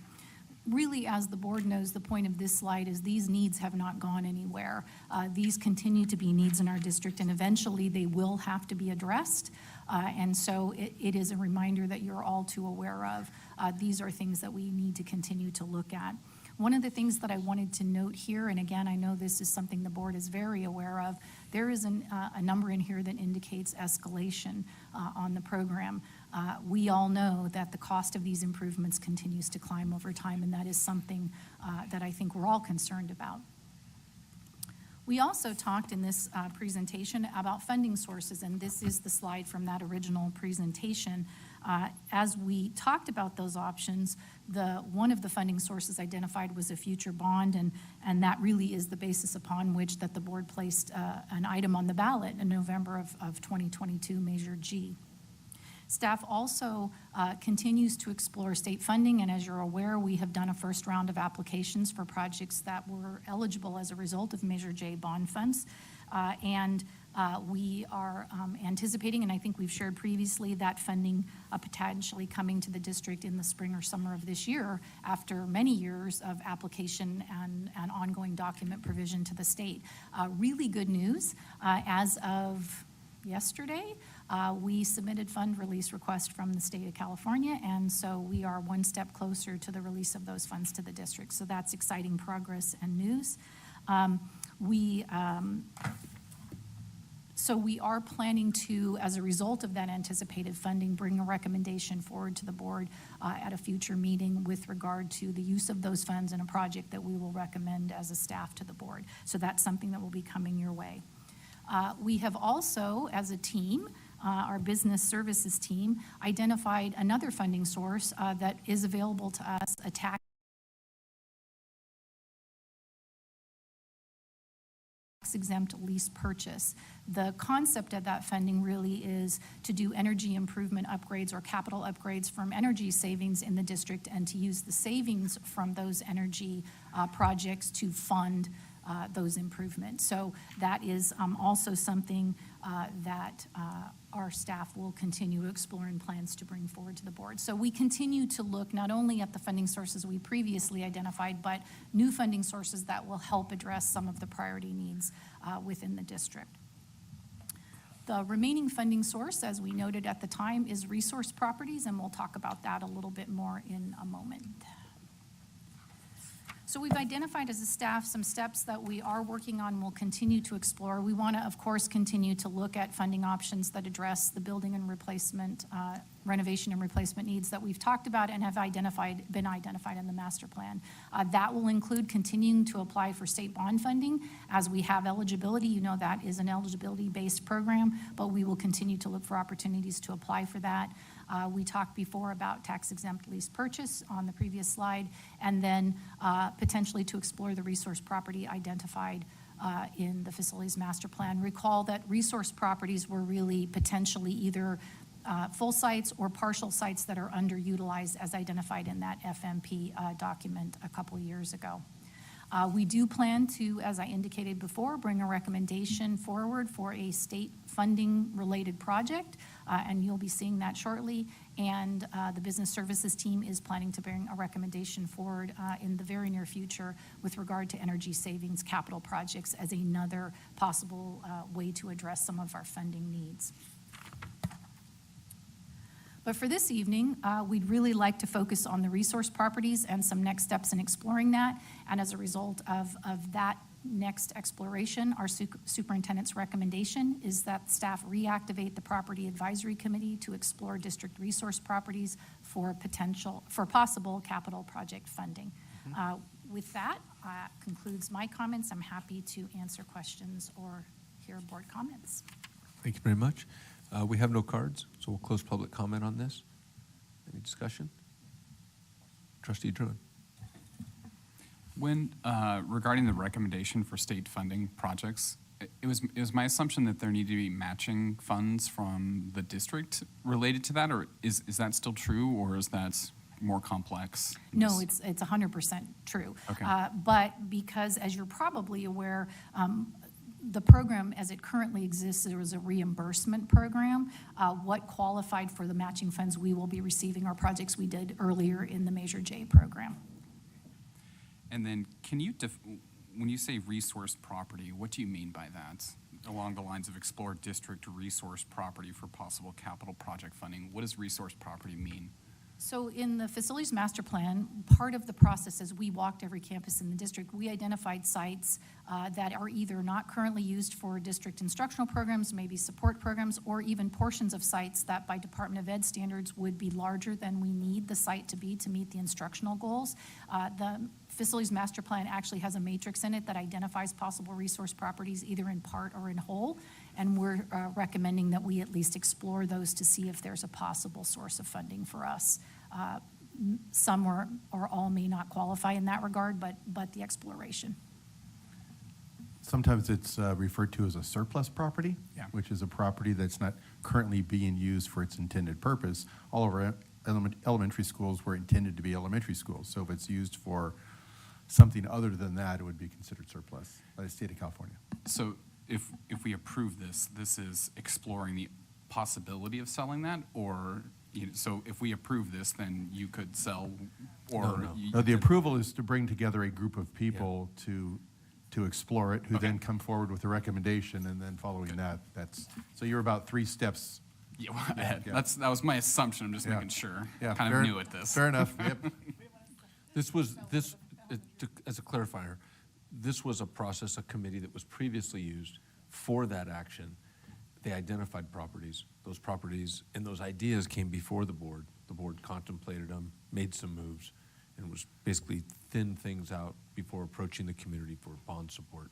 Really, as the board knows, the point of this slide is these needs have not gone anywhere. These continue to be needs in our district, and eventually they will have to be addressed. And so it is a reminder that you're all too aware of. These are things that we need to continue to look at. One of the things that I wanted to note here, and again, I know this is something the board is very aware of, there is a number in here that indicates escalation on the program. We all know that the cost of these improvements continues to climb over time, and that is something that I think we're all concerned about. We also talked in this presentation about funding sources, and this is the slide from that original presentation. As we talked about those options, one of the funding sources identified was a future bond, and that really is the basis upon which that the board placed an item on the ballot in November of 2022, Measure G. Staff also continues to explore state funding, and as you're aware, we have done a first round of applications for projects that were eligible as a result of Measure J bond funds. We are anticipating, and I think we've shared previously, that funding potentially coming to the district in the spring or summer of this year after many years of application and ongoing document provision to the state. Really good news. As of yesterday, we submitted fund release request from the state of California, and so we are one step closer to the release of those funds to the district. So that's exciting progress and news. So we are planning to, as a result of that anticipated funding, bring a recommendation forward to the board at a future meeting with regard to the use of those funds in a project that we will recommend as a staff to the board. So that's something that will be coming your way. We have also, as a team, our business services team, identified another funding source that is available to us, a tax-exempt lease purchase. The concept of that funding really is to do energy improvement upgrades or capital upgrades from energy savings in the district and to use the savings from those energy projects to fund those improvements. So that is also something that our staff will continue to explore and plans to bring forward to the board. So we continue to look not only at the funding sources we previously identified, but new funding sources that will help address some of the priority needs within the district. The remaining funding source, as we noted at the time, is resource properties, and we'll talk about that a little bit more in a moment. So we've identified as a staff some steps that we are working on and will continue to explore. We want to, of course, continue to look at funding options that address the building and replacement, renovation and replacement needs that we've talked about and have been identified in the master plan. That will include continuing to apply for state bond funding as we have eligibility. You know that is an eligibility-based program, but we will continue to look for opportunities to apply for that. We talked before about tax-exempt lease purchase on the previous slide, and then potentially to explore the resource property identified in the facilities master plan. Recall that resource properties were really potentially either full sites or partial sites that are underutilized as identified in that FMP document a couple years ago. We do plan to, as I indicated before, bring a recommendation forward for a state funding related project, and you'll be seeing that shortly. And the business services team is planning to bring a recommendation forward in the very near future with regard to energy savings capital projects as another possible way to address some of our funding needs. But for this evening, we'd really like to focus on the resource properties and some next steps in exploring that. And as a result of that next exploration, our superintendent's recommendation is that staff reactivate the Property Advisory Committee to explore district resource properties for possible capital project funding. With that, concludes my comments. I'm happy to answer questions or hear board comments. Thank you very much. We have no cards, so we'll close public comment on this. Any discussion? Trustee Druin. When regarding the recommendation for state funding projects, it was my assumption that there need to be matching funds from the district related to that, or is that still true, or is that more complex? No, it's 100% true. Okay. But because, as you're probably aware, the program as it currently exists, there was a reimbursement program. What qualified for the matching funds we will be receiving are projects we did earlier in the Measure J program. And then can you, when you say resource property, what do you mean by that? Along the lines of explore district resource property for possible capital project funding, what does resource property mean? So in the facilities master plan, part of the process as we walked every campus in the district, we identified sites that are either not currently used for district instructional programs, maybe support programs, or even portions of sites that by Department of Ed standards would be larger than we need the site to be to meet the instructional goals. The facilities master plan actually has a matrix in it that identifies possible resource properties either in part or in whole, and we're recommending that we at least explore those to see if there's a possible source of funding for us. Some or all may not qualify in that regard, but the exploration. Sometimes it's referred to as a surplus property, Yeah. which is a property that's not currently being used for its intended purpose. All of our elementary schools were intended to be elementary schools, so if it's used for something other than that, it would be considered surplus by the state of California. So if we approve this, this is exploring the possibility of selling that, or, so if we approve this, then you could sell, or? No. No, the approval is to bring together a group of people to explore it, who Okay. then come forward with a recommendation, and then following that, so you're about 3 steps. Yeah, well, Yeah. that was my assumption, I'm just Yeah. making sure. Yeah, Kind fair- of new at this. Fair enough, yep. As a clarifier, this was a process, a committee that was previously used for that action. They identified properties. Those properties and those ideas came before the board. The board contemplated them, made some moves, and was basically thinned things out before approaching the community for bond support.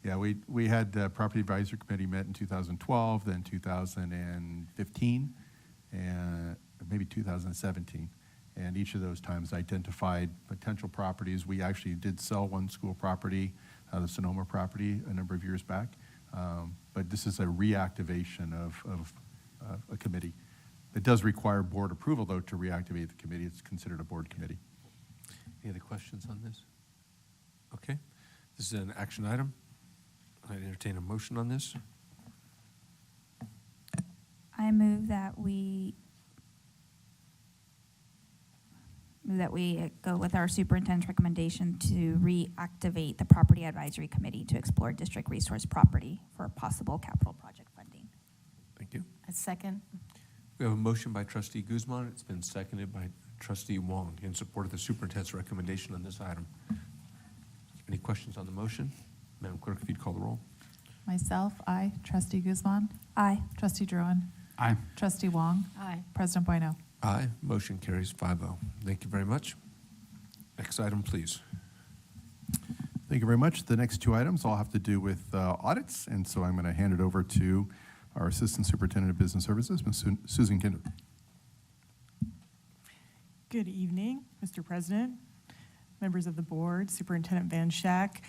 Yeah, we had the Property Advisory Committee met in 2012, then 2015, and maybe 2017. And each of those times identified potential properties. We actually did sell one school property, the Sonoma property, a number of years back. But this is a reactivation of a committee. It does require board approval, though, to reactivate the committee. It's considered a board committee. Any other questions on this? Okay, this is an action item. I'd entertain a motion on this. I move that we go with our superintendent's recommendation to reactivate the Property Advisory Committee to explore district resource property for possible capital project funding. Thank you. A second. We have a motion by trustee Guzman. It's been seconded by trustee Wong in support of the superintendent's recommendation on this item. Any questions on the motion? Madam Clerk, if you'd call the roll. Myself, aye. Trustee Guzman. Aye. Trustee Druin. Aye. Trustee Wong. Aye. President Bueno. Aye. Motion carries 5-0. Thank you very much. Next item, please. Thank you very much. The next 2 items all have to do with audits, and so I'm going to hand it over to our Assistant Superintendent of Business Services, Ms. Susan Kinder. Good evening, Mr. President, members of the board, Superintendent Van Schack.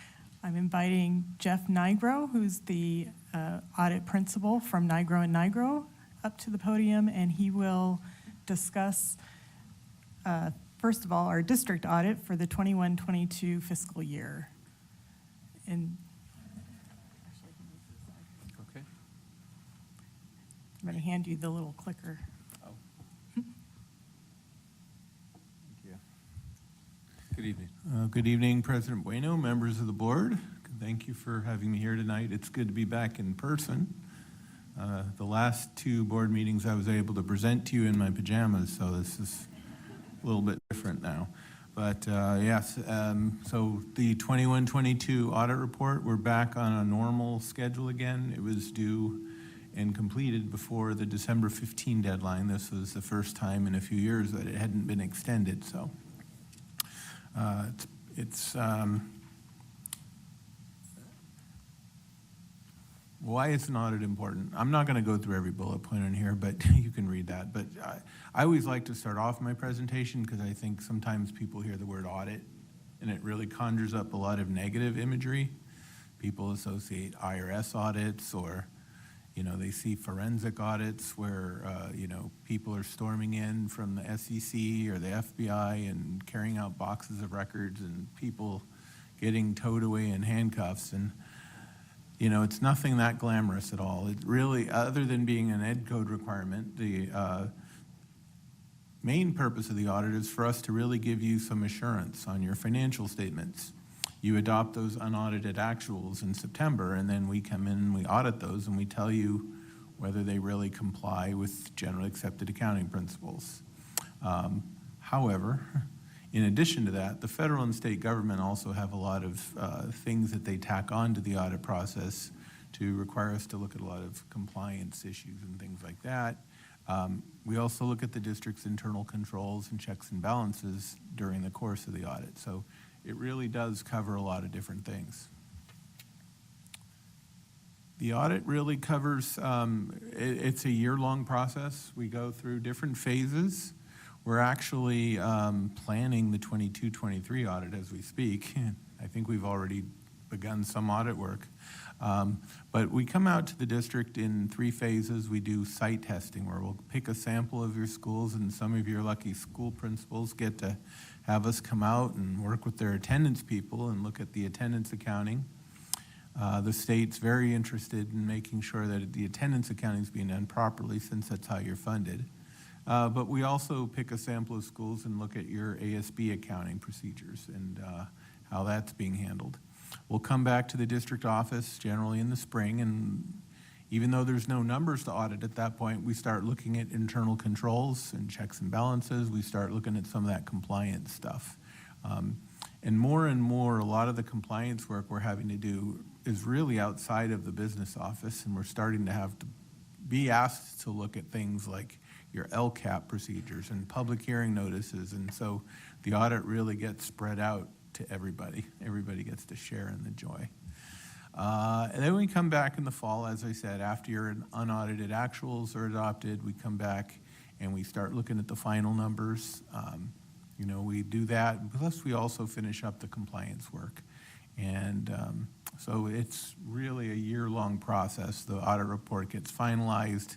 I'm inviting Jeff Nigro, who's the audit principal from Nigro and Nigro, up to the podium, and he will discuss, first of all, our district audit for the 21-22 fiscal year. And Okay. I'm going to hand you the little clicker. Good evening. Good evening, President Bueno, members of the board. Thank you for having me here tonight. It's good to be back in person. The last 2 board meetings I was able to present to you in my pajamas, so this is a little bit different now. But yes, so the 21-22 audit report, we're back on a normal schedule again. It was due and completed before the December 15 deadline. This was the first time in a few years that it hadn't been extended, so. Why is an audit important? I'm not going to go through every bullet point in here, but you can read that. But I always like to start off my presentation because I think sometimes people hear the word audit and it really conjures up a lot of negative imagery. People associate IRS audits, or they see forensic audits where people are storming in from the SEC or the FBI and carrying out boxes of records, and people getting towed away in handcuffs. And it's nothing that glamorous at all. It really, other than being an ed code requirement, the main purpose of the audit is for us to really give you some assurance on your financial statements. You adopt those unaudited actuals in September, and then we come in and we audit those, and we tell you whether they really comply with generally accepted accounting principles. However, in addition to that, the federal and state government also have a lot of things that they tack on to the audit process to require us to look at a lot of compliance issues and things like that. We also look at the district's internal controls and checks and balances during the course of the audit. So it really does cover a lot of different things. The audit really covers, it's a year-long process. We go through different phases. We're actually planning the 22-23 audit as we speak. I think we've already begun some audit work. But we come out to the district in 3 phases. We do site testing, where we'll pick a sample of your schools, and some of your lucky school principals get to have us come out and work with their attendance people and look at the attendance accounting. The state's very interested in making sure that the attendance accounting is being done properly, since that's how you're funded. But we also pick a sample of schools and look at your ASB accounting procedures and how that's being handled. We'll come back to the district office generally in the spring, and even though there's no numbers to audit at that point, we start looking at internal controls and checks and balances. We start looking at some of that compliance stuff. And more, a lot of the compliance work we're having to do is really outside of the business office, and we're starting to have to be asked to look at things like your LCAP procedures and public hearing notices, and so the audit really gets spread out to everybody. Everybody gets to share in the joy. And then we come back in the fall, as I said, after your unaudited actuals are adopted, we come back and we start looking at the final numbers. We do that, plus we also finish up the compliance work. And so it's really a year-long process. The audit report gets finalized,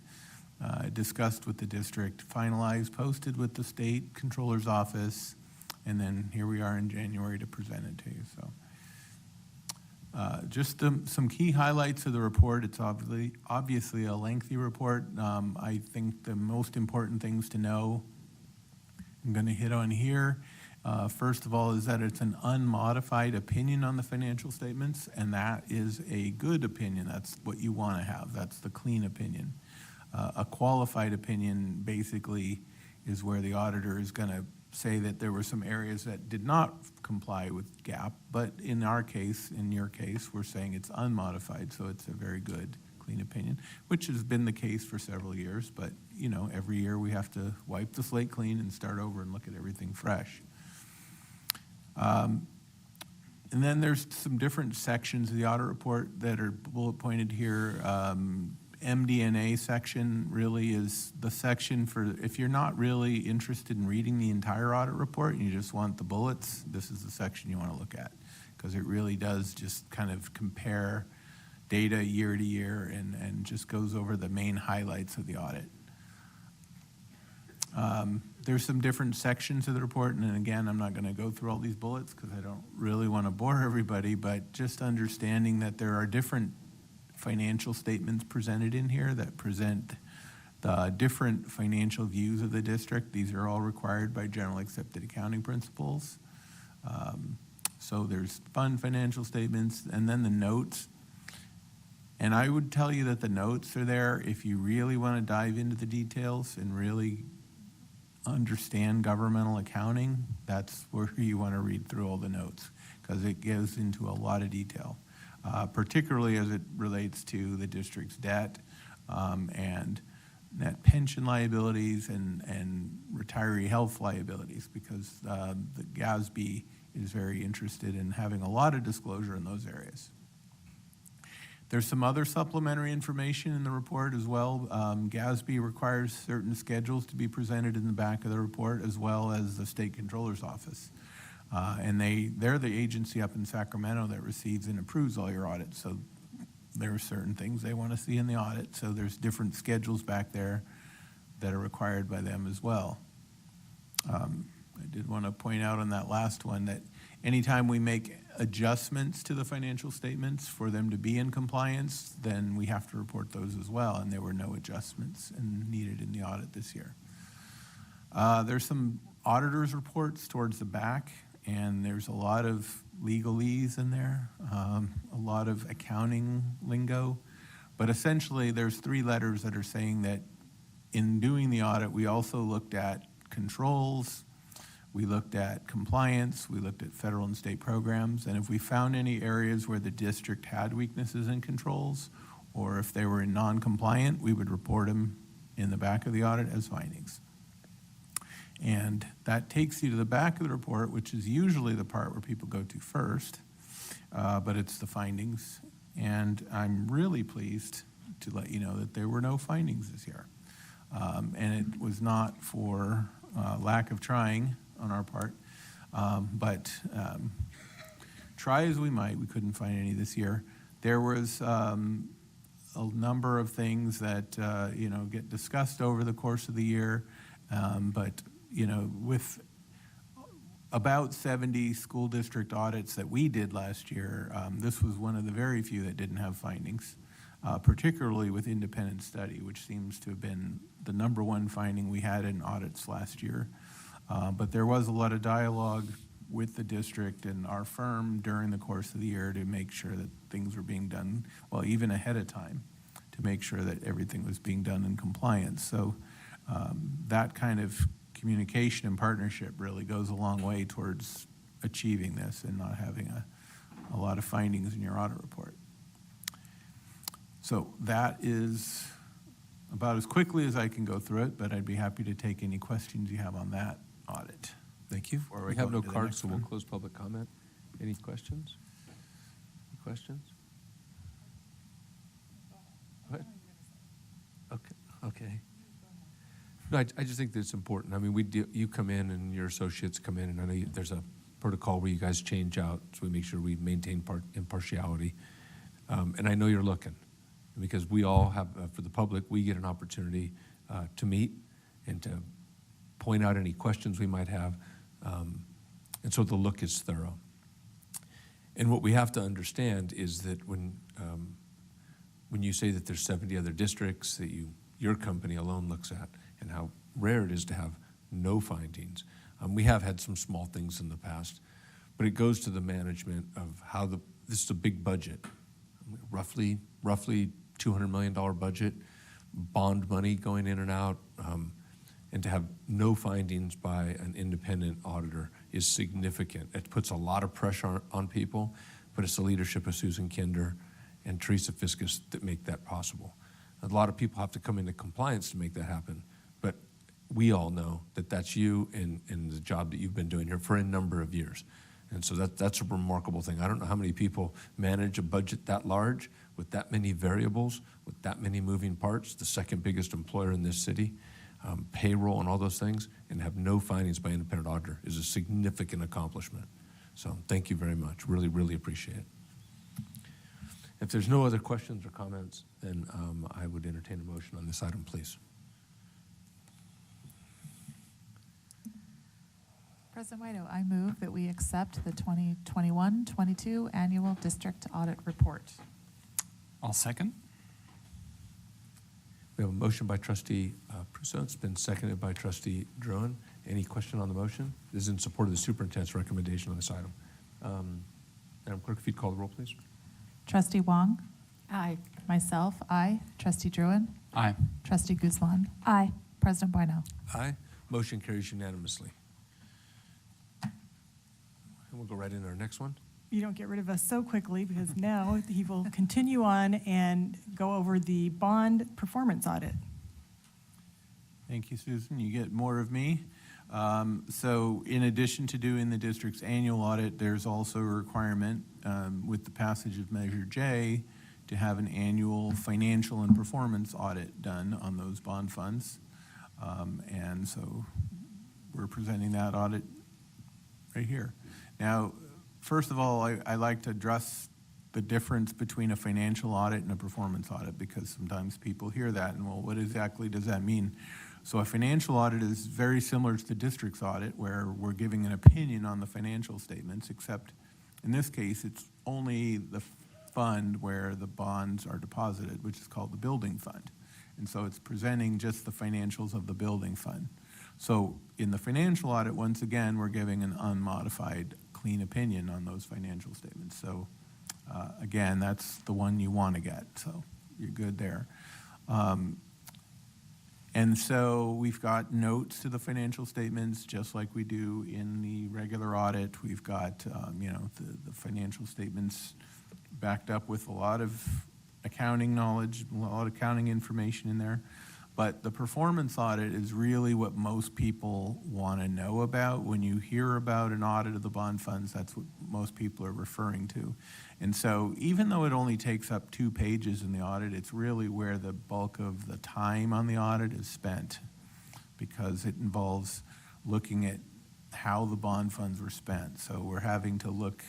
discussed with the district, finalized, posted with the state controller's office, and then here we are in January to present it to you. So just some key highlights of the report. It's obviously a lengthy report. I think the most important things to know, I'm going to hit on here. First of all, is that it's an unmodified opinion on the financial statements, and that is a good opinion. That's what you want to have. That's the clean opinion. A qualified opinion basically is where the auditor is going to say that there were some areas that did not comply with GAAP, but in our case, in your case, we're saying it's unmodified, so it's a very good, clean opinion, which has been the case for several years, but every year we have to wipe the slate clean and start over and look at everything fresh. And then there's some different sections of the audit report that are bullet pointed here. MD&A section really is the section for, if you're not really interested in reading the entire audit report and you just want the bullets, this is the section you want to look at, because it really does just kind of compare data year to year and just goes over the main highlights of the audit. There's some different sections of the report, and again, I'm not going to go through all these bullets because I don't really want to bore everybody, but just understanding that there are different financial statements presented in here that present the different financial views of the district. These are all required by generally accepted accounting principles. So there's fund financial statements, and then the notes. And I would tell you that the notes are there if you really want to dive into the details and really understand governmental accounting. That's where you want to read through all the notes, because it goes into a lot of detail. Particularly as it relates to the district's debt and net pension liabilities and retiree health liabilities, because the GASB is very interested in having a lot of disclosure in those areas. There's some other supplementary information in the report as well. GASB requires certain schedules to be presented in the back of the report, as well as the state controller's office. And they're the agency up in Sacramento that receives and approves all your audits. So there are certain things they want to see in the audit. So there's different schedules back there that are required by them as well. I did want to point out on that last one that anytime we make adjustments to the financial statements for them to be in compliance, then we have to report those as well. And there were no adjustments needed in the audit this year. There's some auditor's reports towards the back, and there's a lot of legalese in there, a lot of accounting lingo. But essentially, there's 3 letters that are saying that in doing the audit, we also looked at controls, we looked at compliance, we looked at federal and state programs, and if we found any areas where the district had weaknesses in controls, or if they were non-compliant, we would report them in the back of the audit as findings. And that takes you to the back of the report, which is usually the part where people go to first, but it's the findings. And I'm really pleased to let you know that there were no findings this year. And it was not for lack of trying on our part, but try as we might, we couldn't find any this year. There was a number of things that, get discussed over the course of the year. But, with about 70 school district audits that we did last year, this was one of the very few that didn't have findings, particularly with independent study, which seems to have been the number one finding we had in audits last year. But there was a lot of dialogue with the district and our firm during the course of the year to make sure that things were being done, well, even ahead of time, to make sure that everything was being done in compliance. So that kind of communication and partnership really goes a long way towards achieving this and not having a lot of findings in your audit report. So that is about as quickly as I can go through it, but I'd be happy to take any questions you have on that audit. Thank you. Before We go have no into the cards, next so we'll one. close public comment. Any questions? Any questions? What? Okay. No, I just think that it's important. I mean, you come in and your associates come in, and I know there's a protocol where you guys change out, so we make sure we maintain impartiality. And I know you're looking, because we all have, for the public, we get an opportunity to meet and to point out any questions we might have. And so the look is thorough. And what we have to understand is that when you say that there's 70 other districts that your company alone looks at, and how rare it is to have no findings. We have had some small things in the past, but it goes to the management of how this is a big budget, roughly $200 million budget, bond money going in and out, and to have no findings by an independent auditor is significant. It puts a lot of pressure on people, but it's the leadership of Susan Kinder and Teresa Fiskus that make that possible. A lot of people have to come into compliance to make that happen, but we all know that that's you and the job that you've been doing here for a number of years. And so that's a remarkable thing. I don't know how many people manage a budget that large with that many variables, with that many moving parts, the second biggest employer in this city, payroll and all those things, and have no findings by independent auditor is a significant accomplishment. So thank you very much. Really, really appreciate it. If there's no other questions or comments, then I would entertain a motion on this item, please. President Whito, I move that we accept the 2021-22 Annual District Audit Report. I'll second. We have a motion by Trustee Prusso. It's been seconded by Trustee Druin. Any question on the motion? This is in support of the superintendent's recommendation on this item. Madam Clerk, if you'd call the roll, please. Trustee Wong? Aye. Myself, aye. Trustee Druin? Aye. Trustee Guzman? Aye. President Bueno? Aye. Motion carries unanimously. And we'll go right into our next one. You don't get rid of us so quickly, because now he will continue on and go over the bond performance audit. Thank you, Susan. You get more of me. So in addition to doing the district's annual audit, there's also a requirement with the passage of Measure J to have an annual financial and performance audit done on those bond funds. And so we're presenting that audit right here. Now, first of all, I like to address the difference between a financial audit and a performance audit, because sometimes people hear that and, well, what exactly does that mean? So a financial audit is very similar to the district's audit, where we're giving an opinion on the financial statements, except in this case, it's only the fund where the bonds are deposited, which is called the building fund. And so it's presenting just the financials of the building fund. So in the financial audit, once again, we're giving an unmodified, clean opinion on those financial statements. So again, that's the one you want to get, so you're good there. And so we've got notes to the financial statements, just like we do in the regular audit. We've got, the financial statements backed up with a lot of accounting knowledge, a lot of accounting information in there. But the performance audit is really what most people want to know about. When you hear about an audit of the bond funds, that's what most people are referring to. And so even though it only takes up 2 pages in the audit, it's really where the bulk of the time on the audit is spent, because it involves looking at how the bond funds were spent. So we're having to look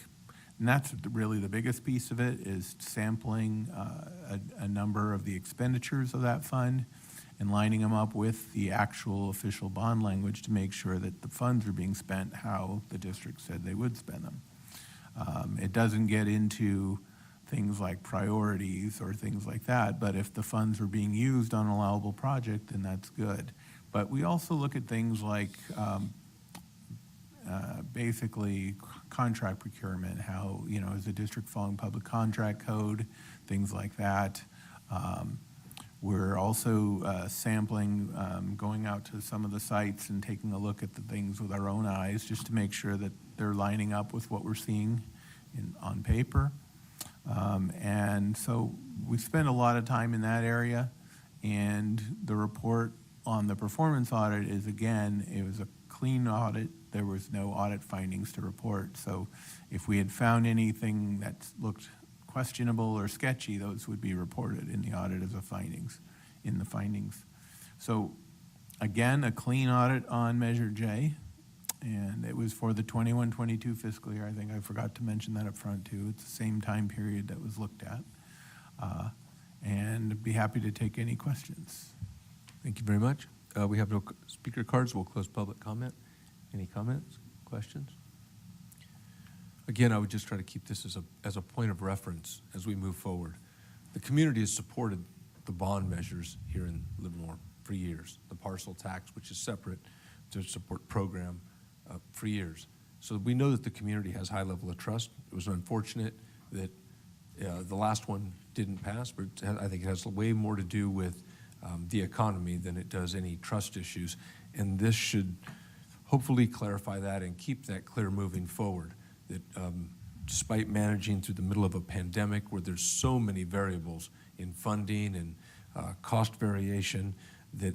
And that's really the biggest piece of it, is sampling a number of the expenditures of that fund and lining them up with the actual official bond language to make sure that the funds are being spent how the district said they would spend them. It doesn't get into things like priorities or things like that, but if the funds are being used on an allowable project, then that's good. But we also look at things like basically contract procurement, how, is the district following public contract code, things like that. We're also sampling, going out to some of the sites and taking a look at the things with our own eyes just to make sure that they're lining up with what we're seeing on paper. And so we spend a lot of time in that area, and the report on the performance audit is, again, it was a clean audit. There was no audit findings to report. So if we had found anything that looked questionable or sketchy, those would be reported in the audit as in the findings. So again, a clean audit on Measure J, and it was for the 21-22 fiscal year. I think I forgot to mention that up front too. It's the same time period that was looked at. And be happy to take any questions. Thank you very much. We have no speaker cards. We'll close public comment. Any comments, questions? Again, I would just try to keep this as a point of reference as we move forward. The community has supported the bond measures here in Livermore for years. The parcel tax, which is separate to support program, for years. So we know that the community has high level of trust. It was unfortunate that the last one didn't pass, but I think it has way more to do with the economy than it does any trust issues. And this should hopefully clarify that and keep that clear moving forward, that despite managing through the middle of a pandemic where there's so many variables in funding and cost variation, that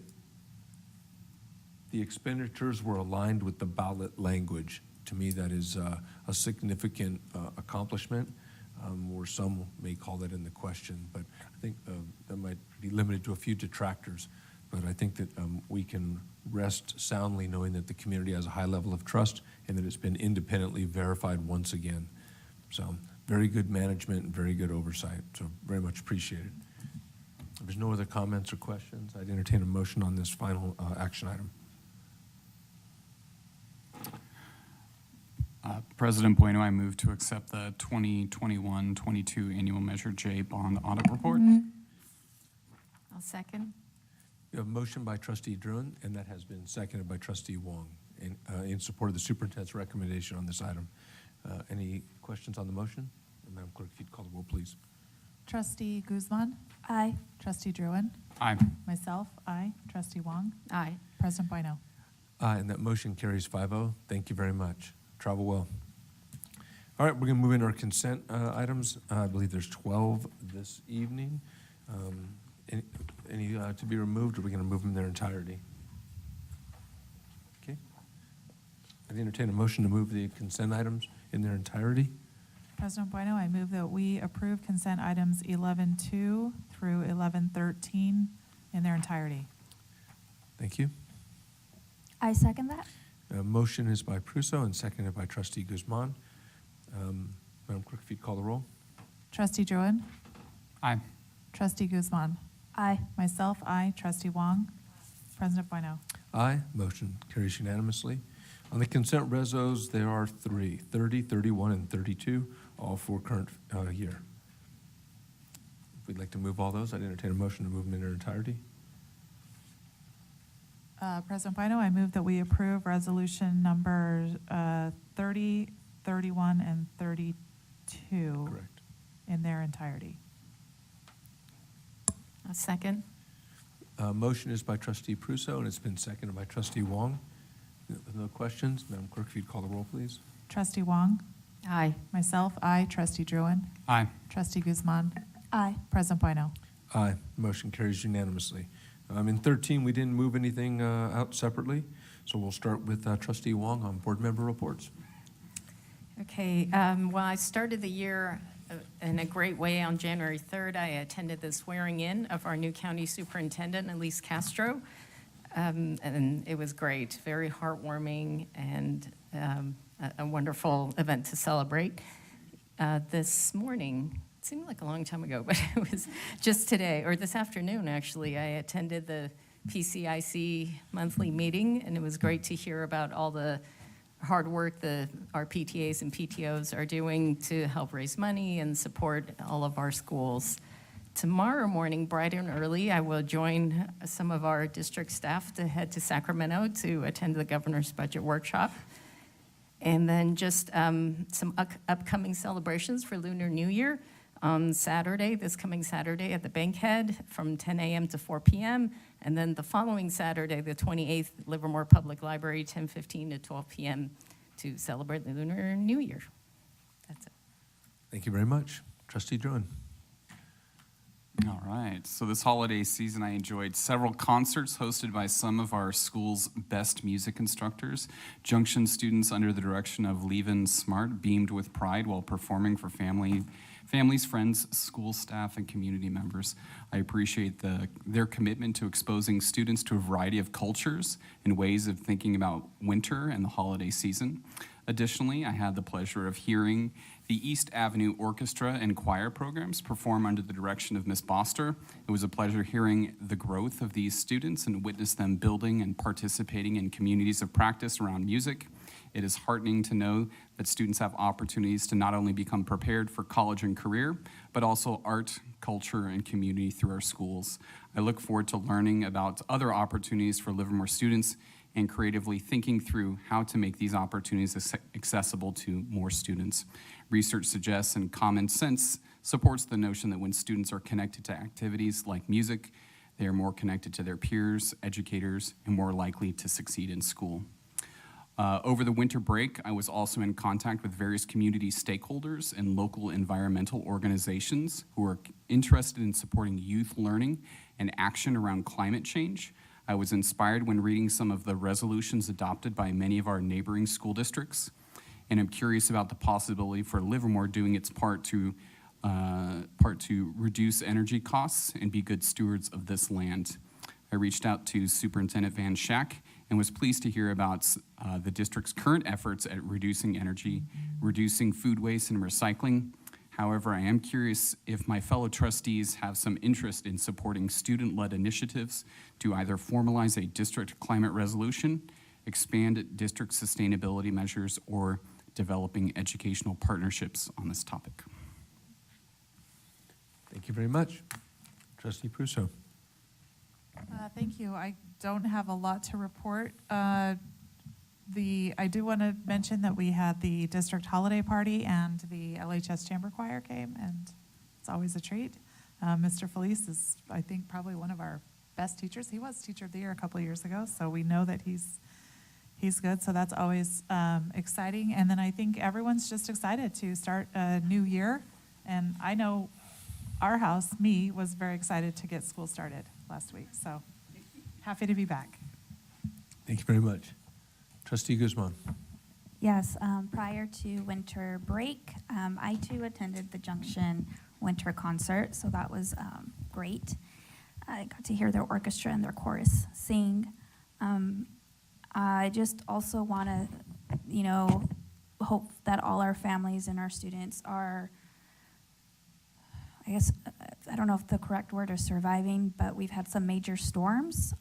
the expenditures were aligned with the ballot language. To me, that is a significant accomplishment, or some may call that in the question, but I think that might be limited to a few detractors. But I think that we can rest soundly knowing that the community has a high level of trust and that it's been independently verified once again. So very good management and very good oversight, so very much appreciated. If there's no other comments or questions, I'd entertain a motion on this final action item. President Bueno, I move to accept the 2021-22 Annual Measure J Bond Audit Report. I'll second. We have a motion by Trustee Druin, and that has been seconded by Trustee Wong in support of the superintendent's recommendation on this item. Any questions on the motion? Madam Clerk, if you'd call the roll, please. Trustee Guzman? Aye. Trustee Druin? Aye. Myself, aye. Trustee Wong? Aye. President Bueno? Aye, and that motion carries 5-0. Thank you very much. Travel well. All right, we're going to move into our consent items. I believe there's 12 this evening. Any to be removed, or are we going to move them in their entirety? Okay. I'd entertain a motion to move the consent items in their entirety. President Bueno, I move that we approve consent items 11-2 through 11-13 in their entirety. Thank you. I second that. Motion is by Prusso and seconded by Trustee Guzman. Madam Clerk, if you'd call the roll. Trustee Druin? Aye. Trustee Guzman? Aye. Myself, aye. Trustee Wong? President Bueno? Aye. Motion carries unanimously. On the consent resos, there are 3, 30, 31, and 32, all for current year. If we'd like to move all those, I'd entertain a motion to move them in their entirety. President Bueno, I move that we approve resolution number 30, 31, and 32 Correct. in their entirety. I'll second. Motion is by Trustee Prusso, and it's been seconded by Trustee Wong. No questions? Madam Clerk, if you'd call the roll, please. Trustee Wong? Aye. Myself, aye. Trustee Druin? Aye. Trustee Guzman? Aye. President Bueno? Aye. Motion carries unanimously. In 13, we didn't move anything out separately, so we'll start with Trustee Wong on board member reports. Okay, well, I started the year in a great way on January 3rd. I attended the swearing in of our new county superintendent, Elise Castro, and it was great, very heartwarming, and a wonderful event to celebrate. this morning, it seemed like a long time ago, but it was just today, or this afternoon, actually, I attended the PCIC monthly meeting, and it was great to hear about all the hard work our PTAs and PTOs are doing to help raise money and support all of our schools. Tomorrow morning, bright and early, I will join some of our district staff to head to Sacramento to attend the governor's budget workshop. And then just some upcoming celebrations for Lunar New Year on Saturday, this coming Saturday at the Bankhead from 10 a.m. to 4 p.m. And then the following Saturday, the 28th, Livermore Public Library, 10:15 to 12 p.m. to celebrate the Lunar New Year. That's it. Thank you very much. Trustee Druin. All right. So this holiday season, I enjoyed several concerts hosted by some of our school's best music instructors. Junction students under the direction of Levin Smart beamed with pride while performing for families, friends, school staff, and community members. I appreciate their commitment to exposing students to a variety of cultures and ways of thinking about winter and the holiday season. Additionally, I had the pleasure of hearing the East Avenue Orchestra and Choir programs perform under the direction of Ms. Boster. It was a pleasure hearing the growth of these students and witness them building and participating in communities of practice around music. It is heartening to know that students have opportunities to not only become prepared for college and career, but also art, culture, and community through our schools. I look forward to learning about other opportunities for Livermore students and creatively thinking through how to make these opportunities accessible to more students. Research suggests and common sense supports the notion that when students are connected to activities like music, they are more connected to their peers, educators, and more likely to succeed in school. Over the winter break, I was also in contact with various community stakeholders and local environmental organizations who are interested in supporting youth learning and action around climate change. I was inspired when reading some of the resolutions adopted by many of our neighboring school districts, and I'm curious about the possibility for Livermore doing its part to reduce energy costs and be good stewards of this land. I reached out to Superintendent Van Schack and was pleased to hear about the district's current efforts at reducing energy, reducing food waste, and recycling. However, I am curious if my fellow trustees have some interest in supporting student-led initiatives to either formalize a district climate resolution, expand district sustainability measures, or developing educational partnerships on this topic. Thank you very much. Trustee Prusso. Thank you. I don't have a lot to report. I do want to mention that we had the district holiday party and the LHS Chamber Choir came, and it's always a treat. Mr. Felice is, I think, probably one of our best teachers. He was Teacher of the Year a couple of years ago, so we know that he's good, so that's always exciting. And then I think everyone's just excited to start a new year, and I know our house, me, was very excited to get school started last week, so happy to be back. Thank you very much. Trustee Guzman. Yes, prior to winter break, I too attended the Junction Winter Concert, so that was great. I got to hear their orchestra and their chorus sing. I just also want to, hope that all our families and our students are, I guess, I don't know if the correct word is surviving, but we've had some major storms.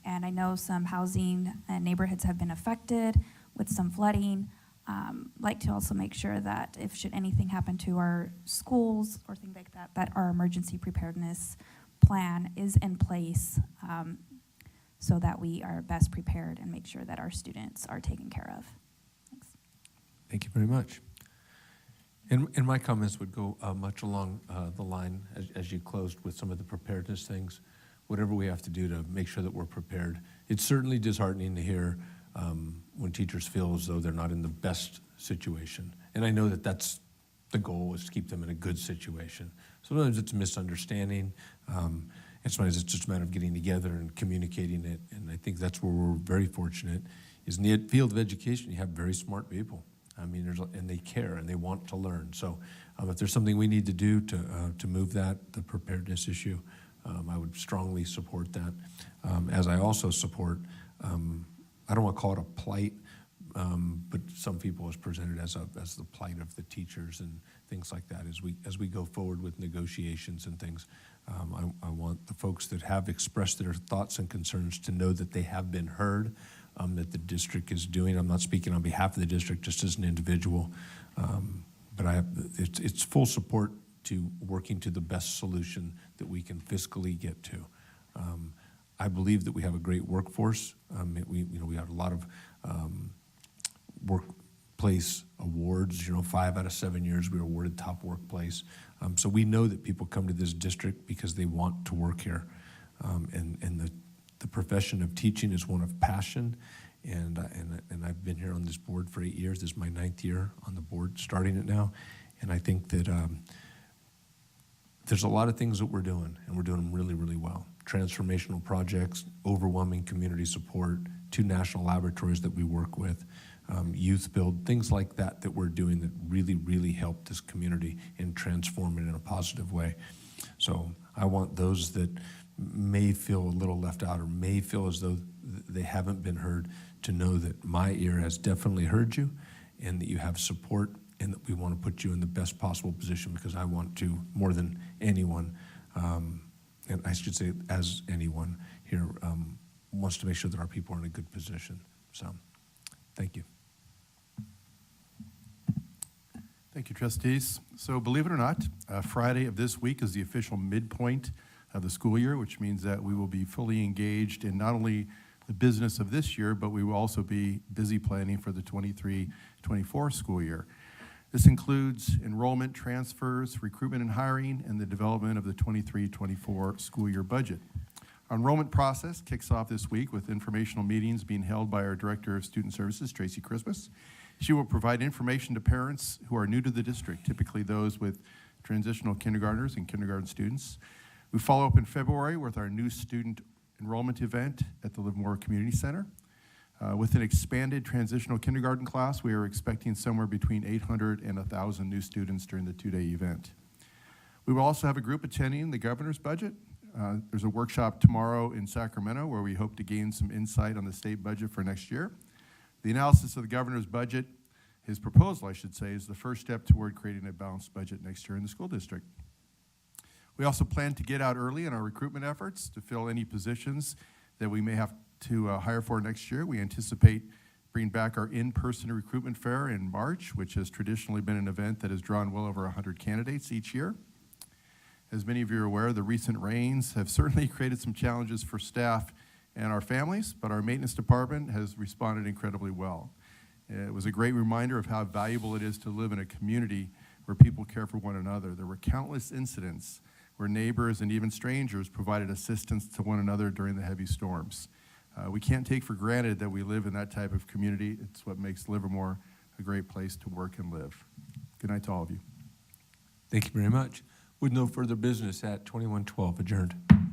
And I know some housing and neighborhoods have been affected with some flooding. Like to also make sure that if should anything happen to our schools or things like that, that our emergency preparedness plan is in place so that we are best prepared and make sure that our students are taken care of. Thanks. Thank you very much. And my comments would go much along the line as you closed with some of the preparedness things. Whatever we have to do to make sure that we're prepared. It's certainly disheartening to hear when teachers feel as though they're not in the best situation. And I know that that's the goal, is to keep them in a good situation. Sometimes it's a misunderstanding. And sometimes it's just a matter of getting together and communicating it. And I think that's where we're very fortunate, is in the field of education, you have very smart people. I mean, and they care and they want to learn. So if there's something we need to do to move that, the preparedness issue, I would strongly support that. As I also support, I don't want to call it a plight, but some people has presented as the plight of the teachers and things like that. As we go forward with negotiations and things, I want the folks that have expressed their thoughts and concerns to know that they have been heard, that the district is doing. I'm not speaking on behalf of the district, just as an individual, but it's full support to working to the best solution that we can fiscally get to. I believe that we have a great workforce. We have a lot of workplace awards. 5 out of 7 years we were awarded top workplace. So we know that people come to this district because they want to work here. And the profession of teaching is one of passion. And I've been here on this board for 8 years. This is my 9th year on the board, starting it now. And I think that there's a lot of things that we're doing, and we're doing them really, really well. Transformational projects, overwhelming community support, 2 national laboratories that we work with, youth build, things like that we're doing that really, really help this community and transform it in a positive way. So I want those that may feel a little left out or may feel as though they haven't been heard to know that my ear has definitely heard you and that you have support and that we want to put you in the best possible position, because I want to, more than anyone, and I should say as anyone here, wants to make sure that our people are in a good position. So, thank you. Thank you, trustees. So believe it or not, Friday of this week is the official midpoint of the school year, which means that we will be fully engaged in not only the business of this year, but we will also be busy planning for the 23-24 school year. This includes enrollment, transfers, recruitment and hiring, and the development of the 23-24 school year budget. Our enrollment process kicks off this week with informational meetings being held by our Director of Student Services, Tracy Christmas. She will provide information to parents who are new to the district, typically those with transitional kindergartners and kindergarten students. We follow up in February with our new student enrollment event at the Livermore Community Center. With an expanded transitional kindergarten class, we are expecting somewhere between 800 and 1,000 new students during the 2-day event. We will also have a group attending the governor's budget. There's a workshop tomorrow in Sacramento where we hope to gain some insight on the state budget for next year. The analysis of the governor's budget, his proposal, I should say, is the first step toward creating a balanced budget next year in the school district. We also plan to get out early in our recruitment efforts to fill any positions that we may have to hire for next year. We anticipate bringing back our in-person recruitment fair in March, which has traditionally been an event that has drawn well over 100 candidates each year. As many of you are aware, the recent rains have certainly created some challenges for staff and our families, but our maintenance department has responded incredibly well. It was a great reminder of how valuable it is to live in a community where people care for one another. There were countless incidents where neighbors and even strangers provided assistance to one another during the heavy storms. We can't take for granted that we live in that type of community. It's what makes Livermore a great place to work and live. Good night to all of you. Thank you very much. With no further business, at 21:12, adjourned.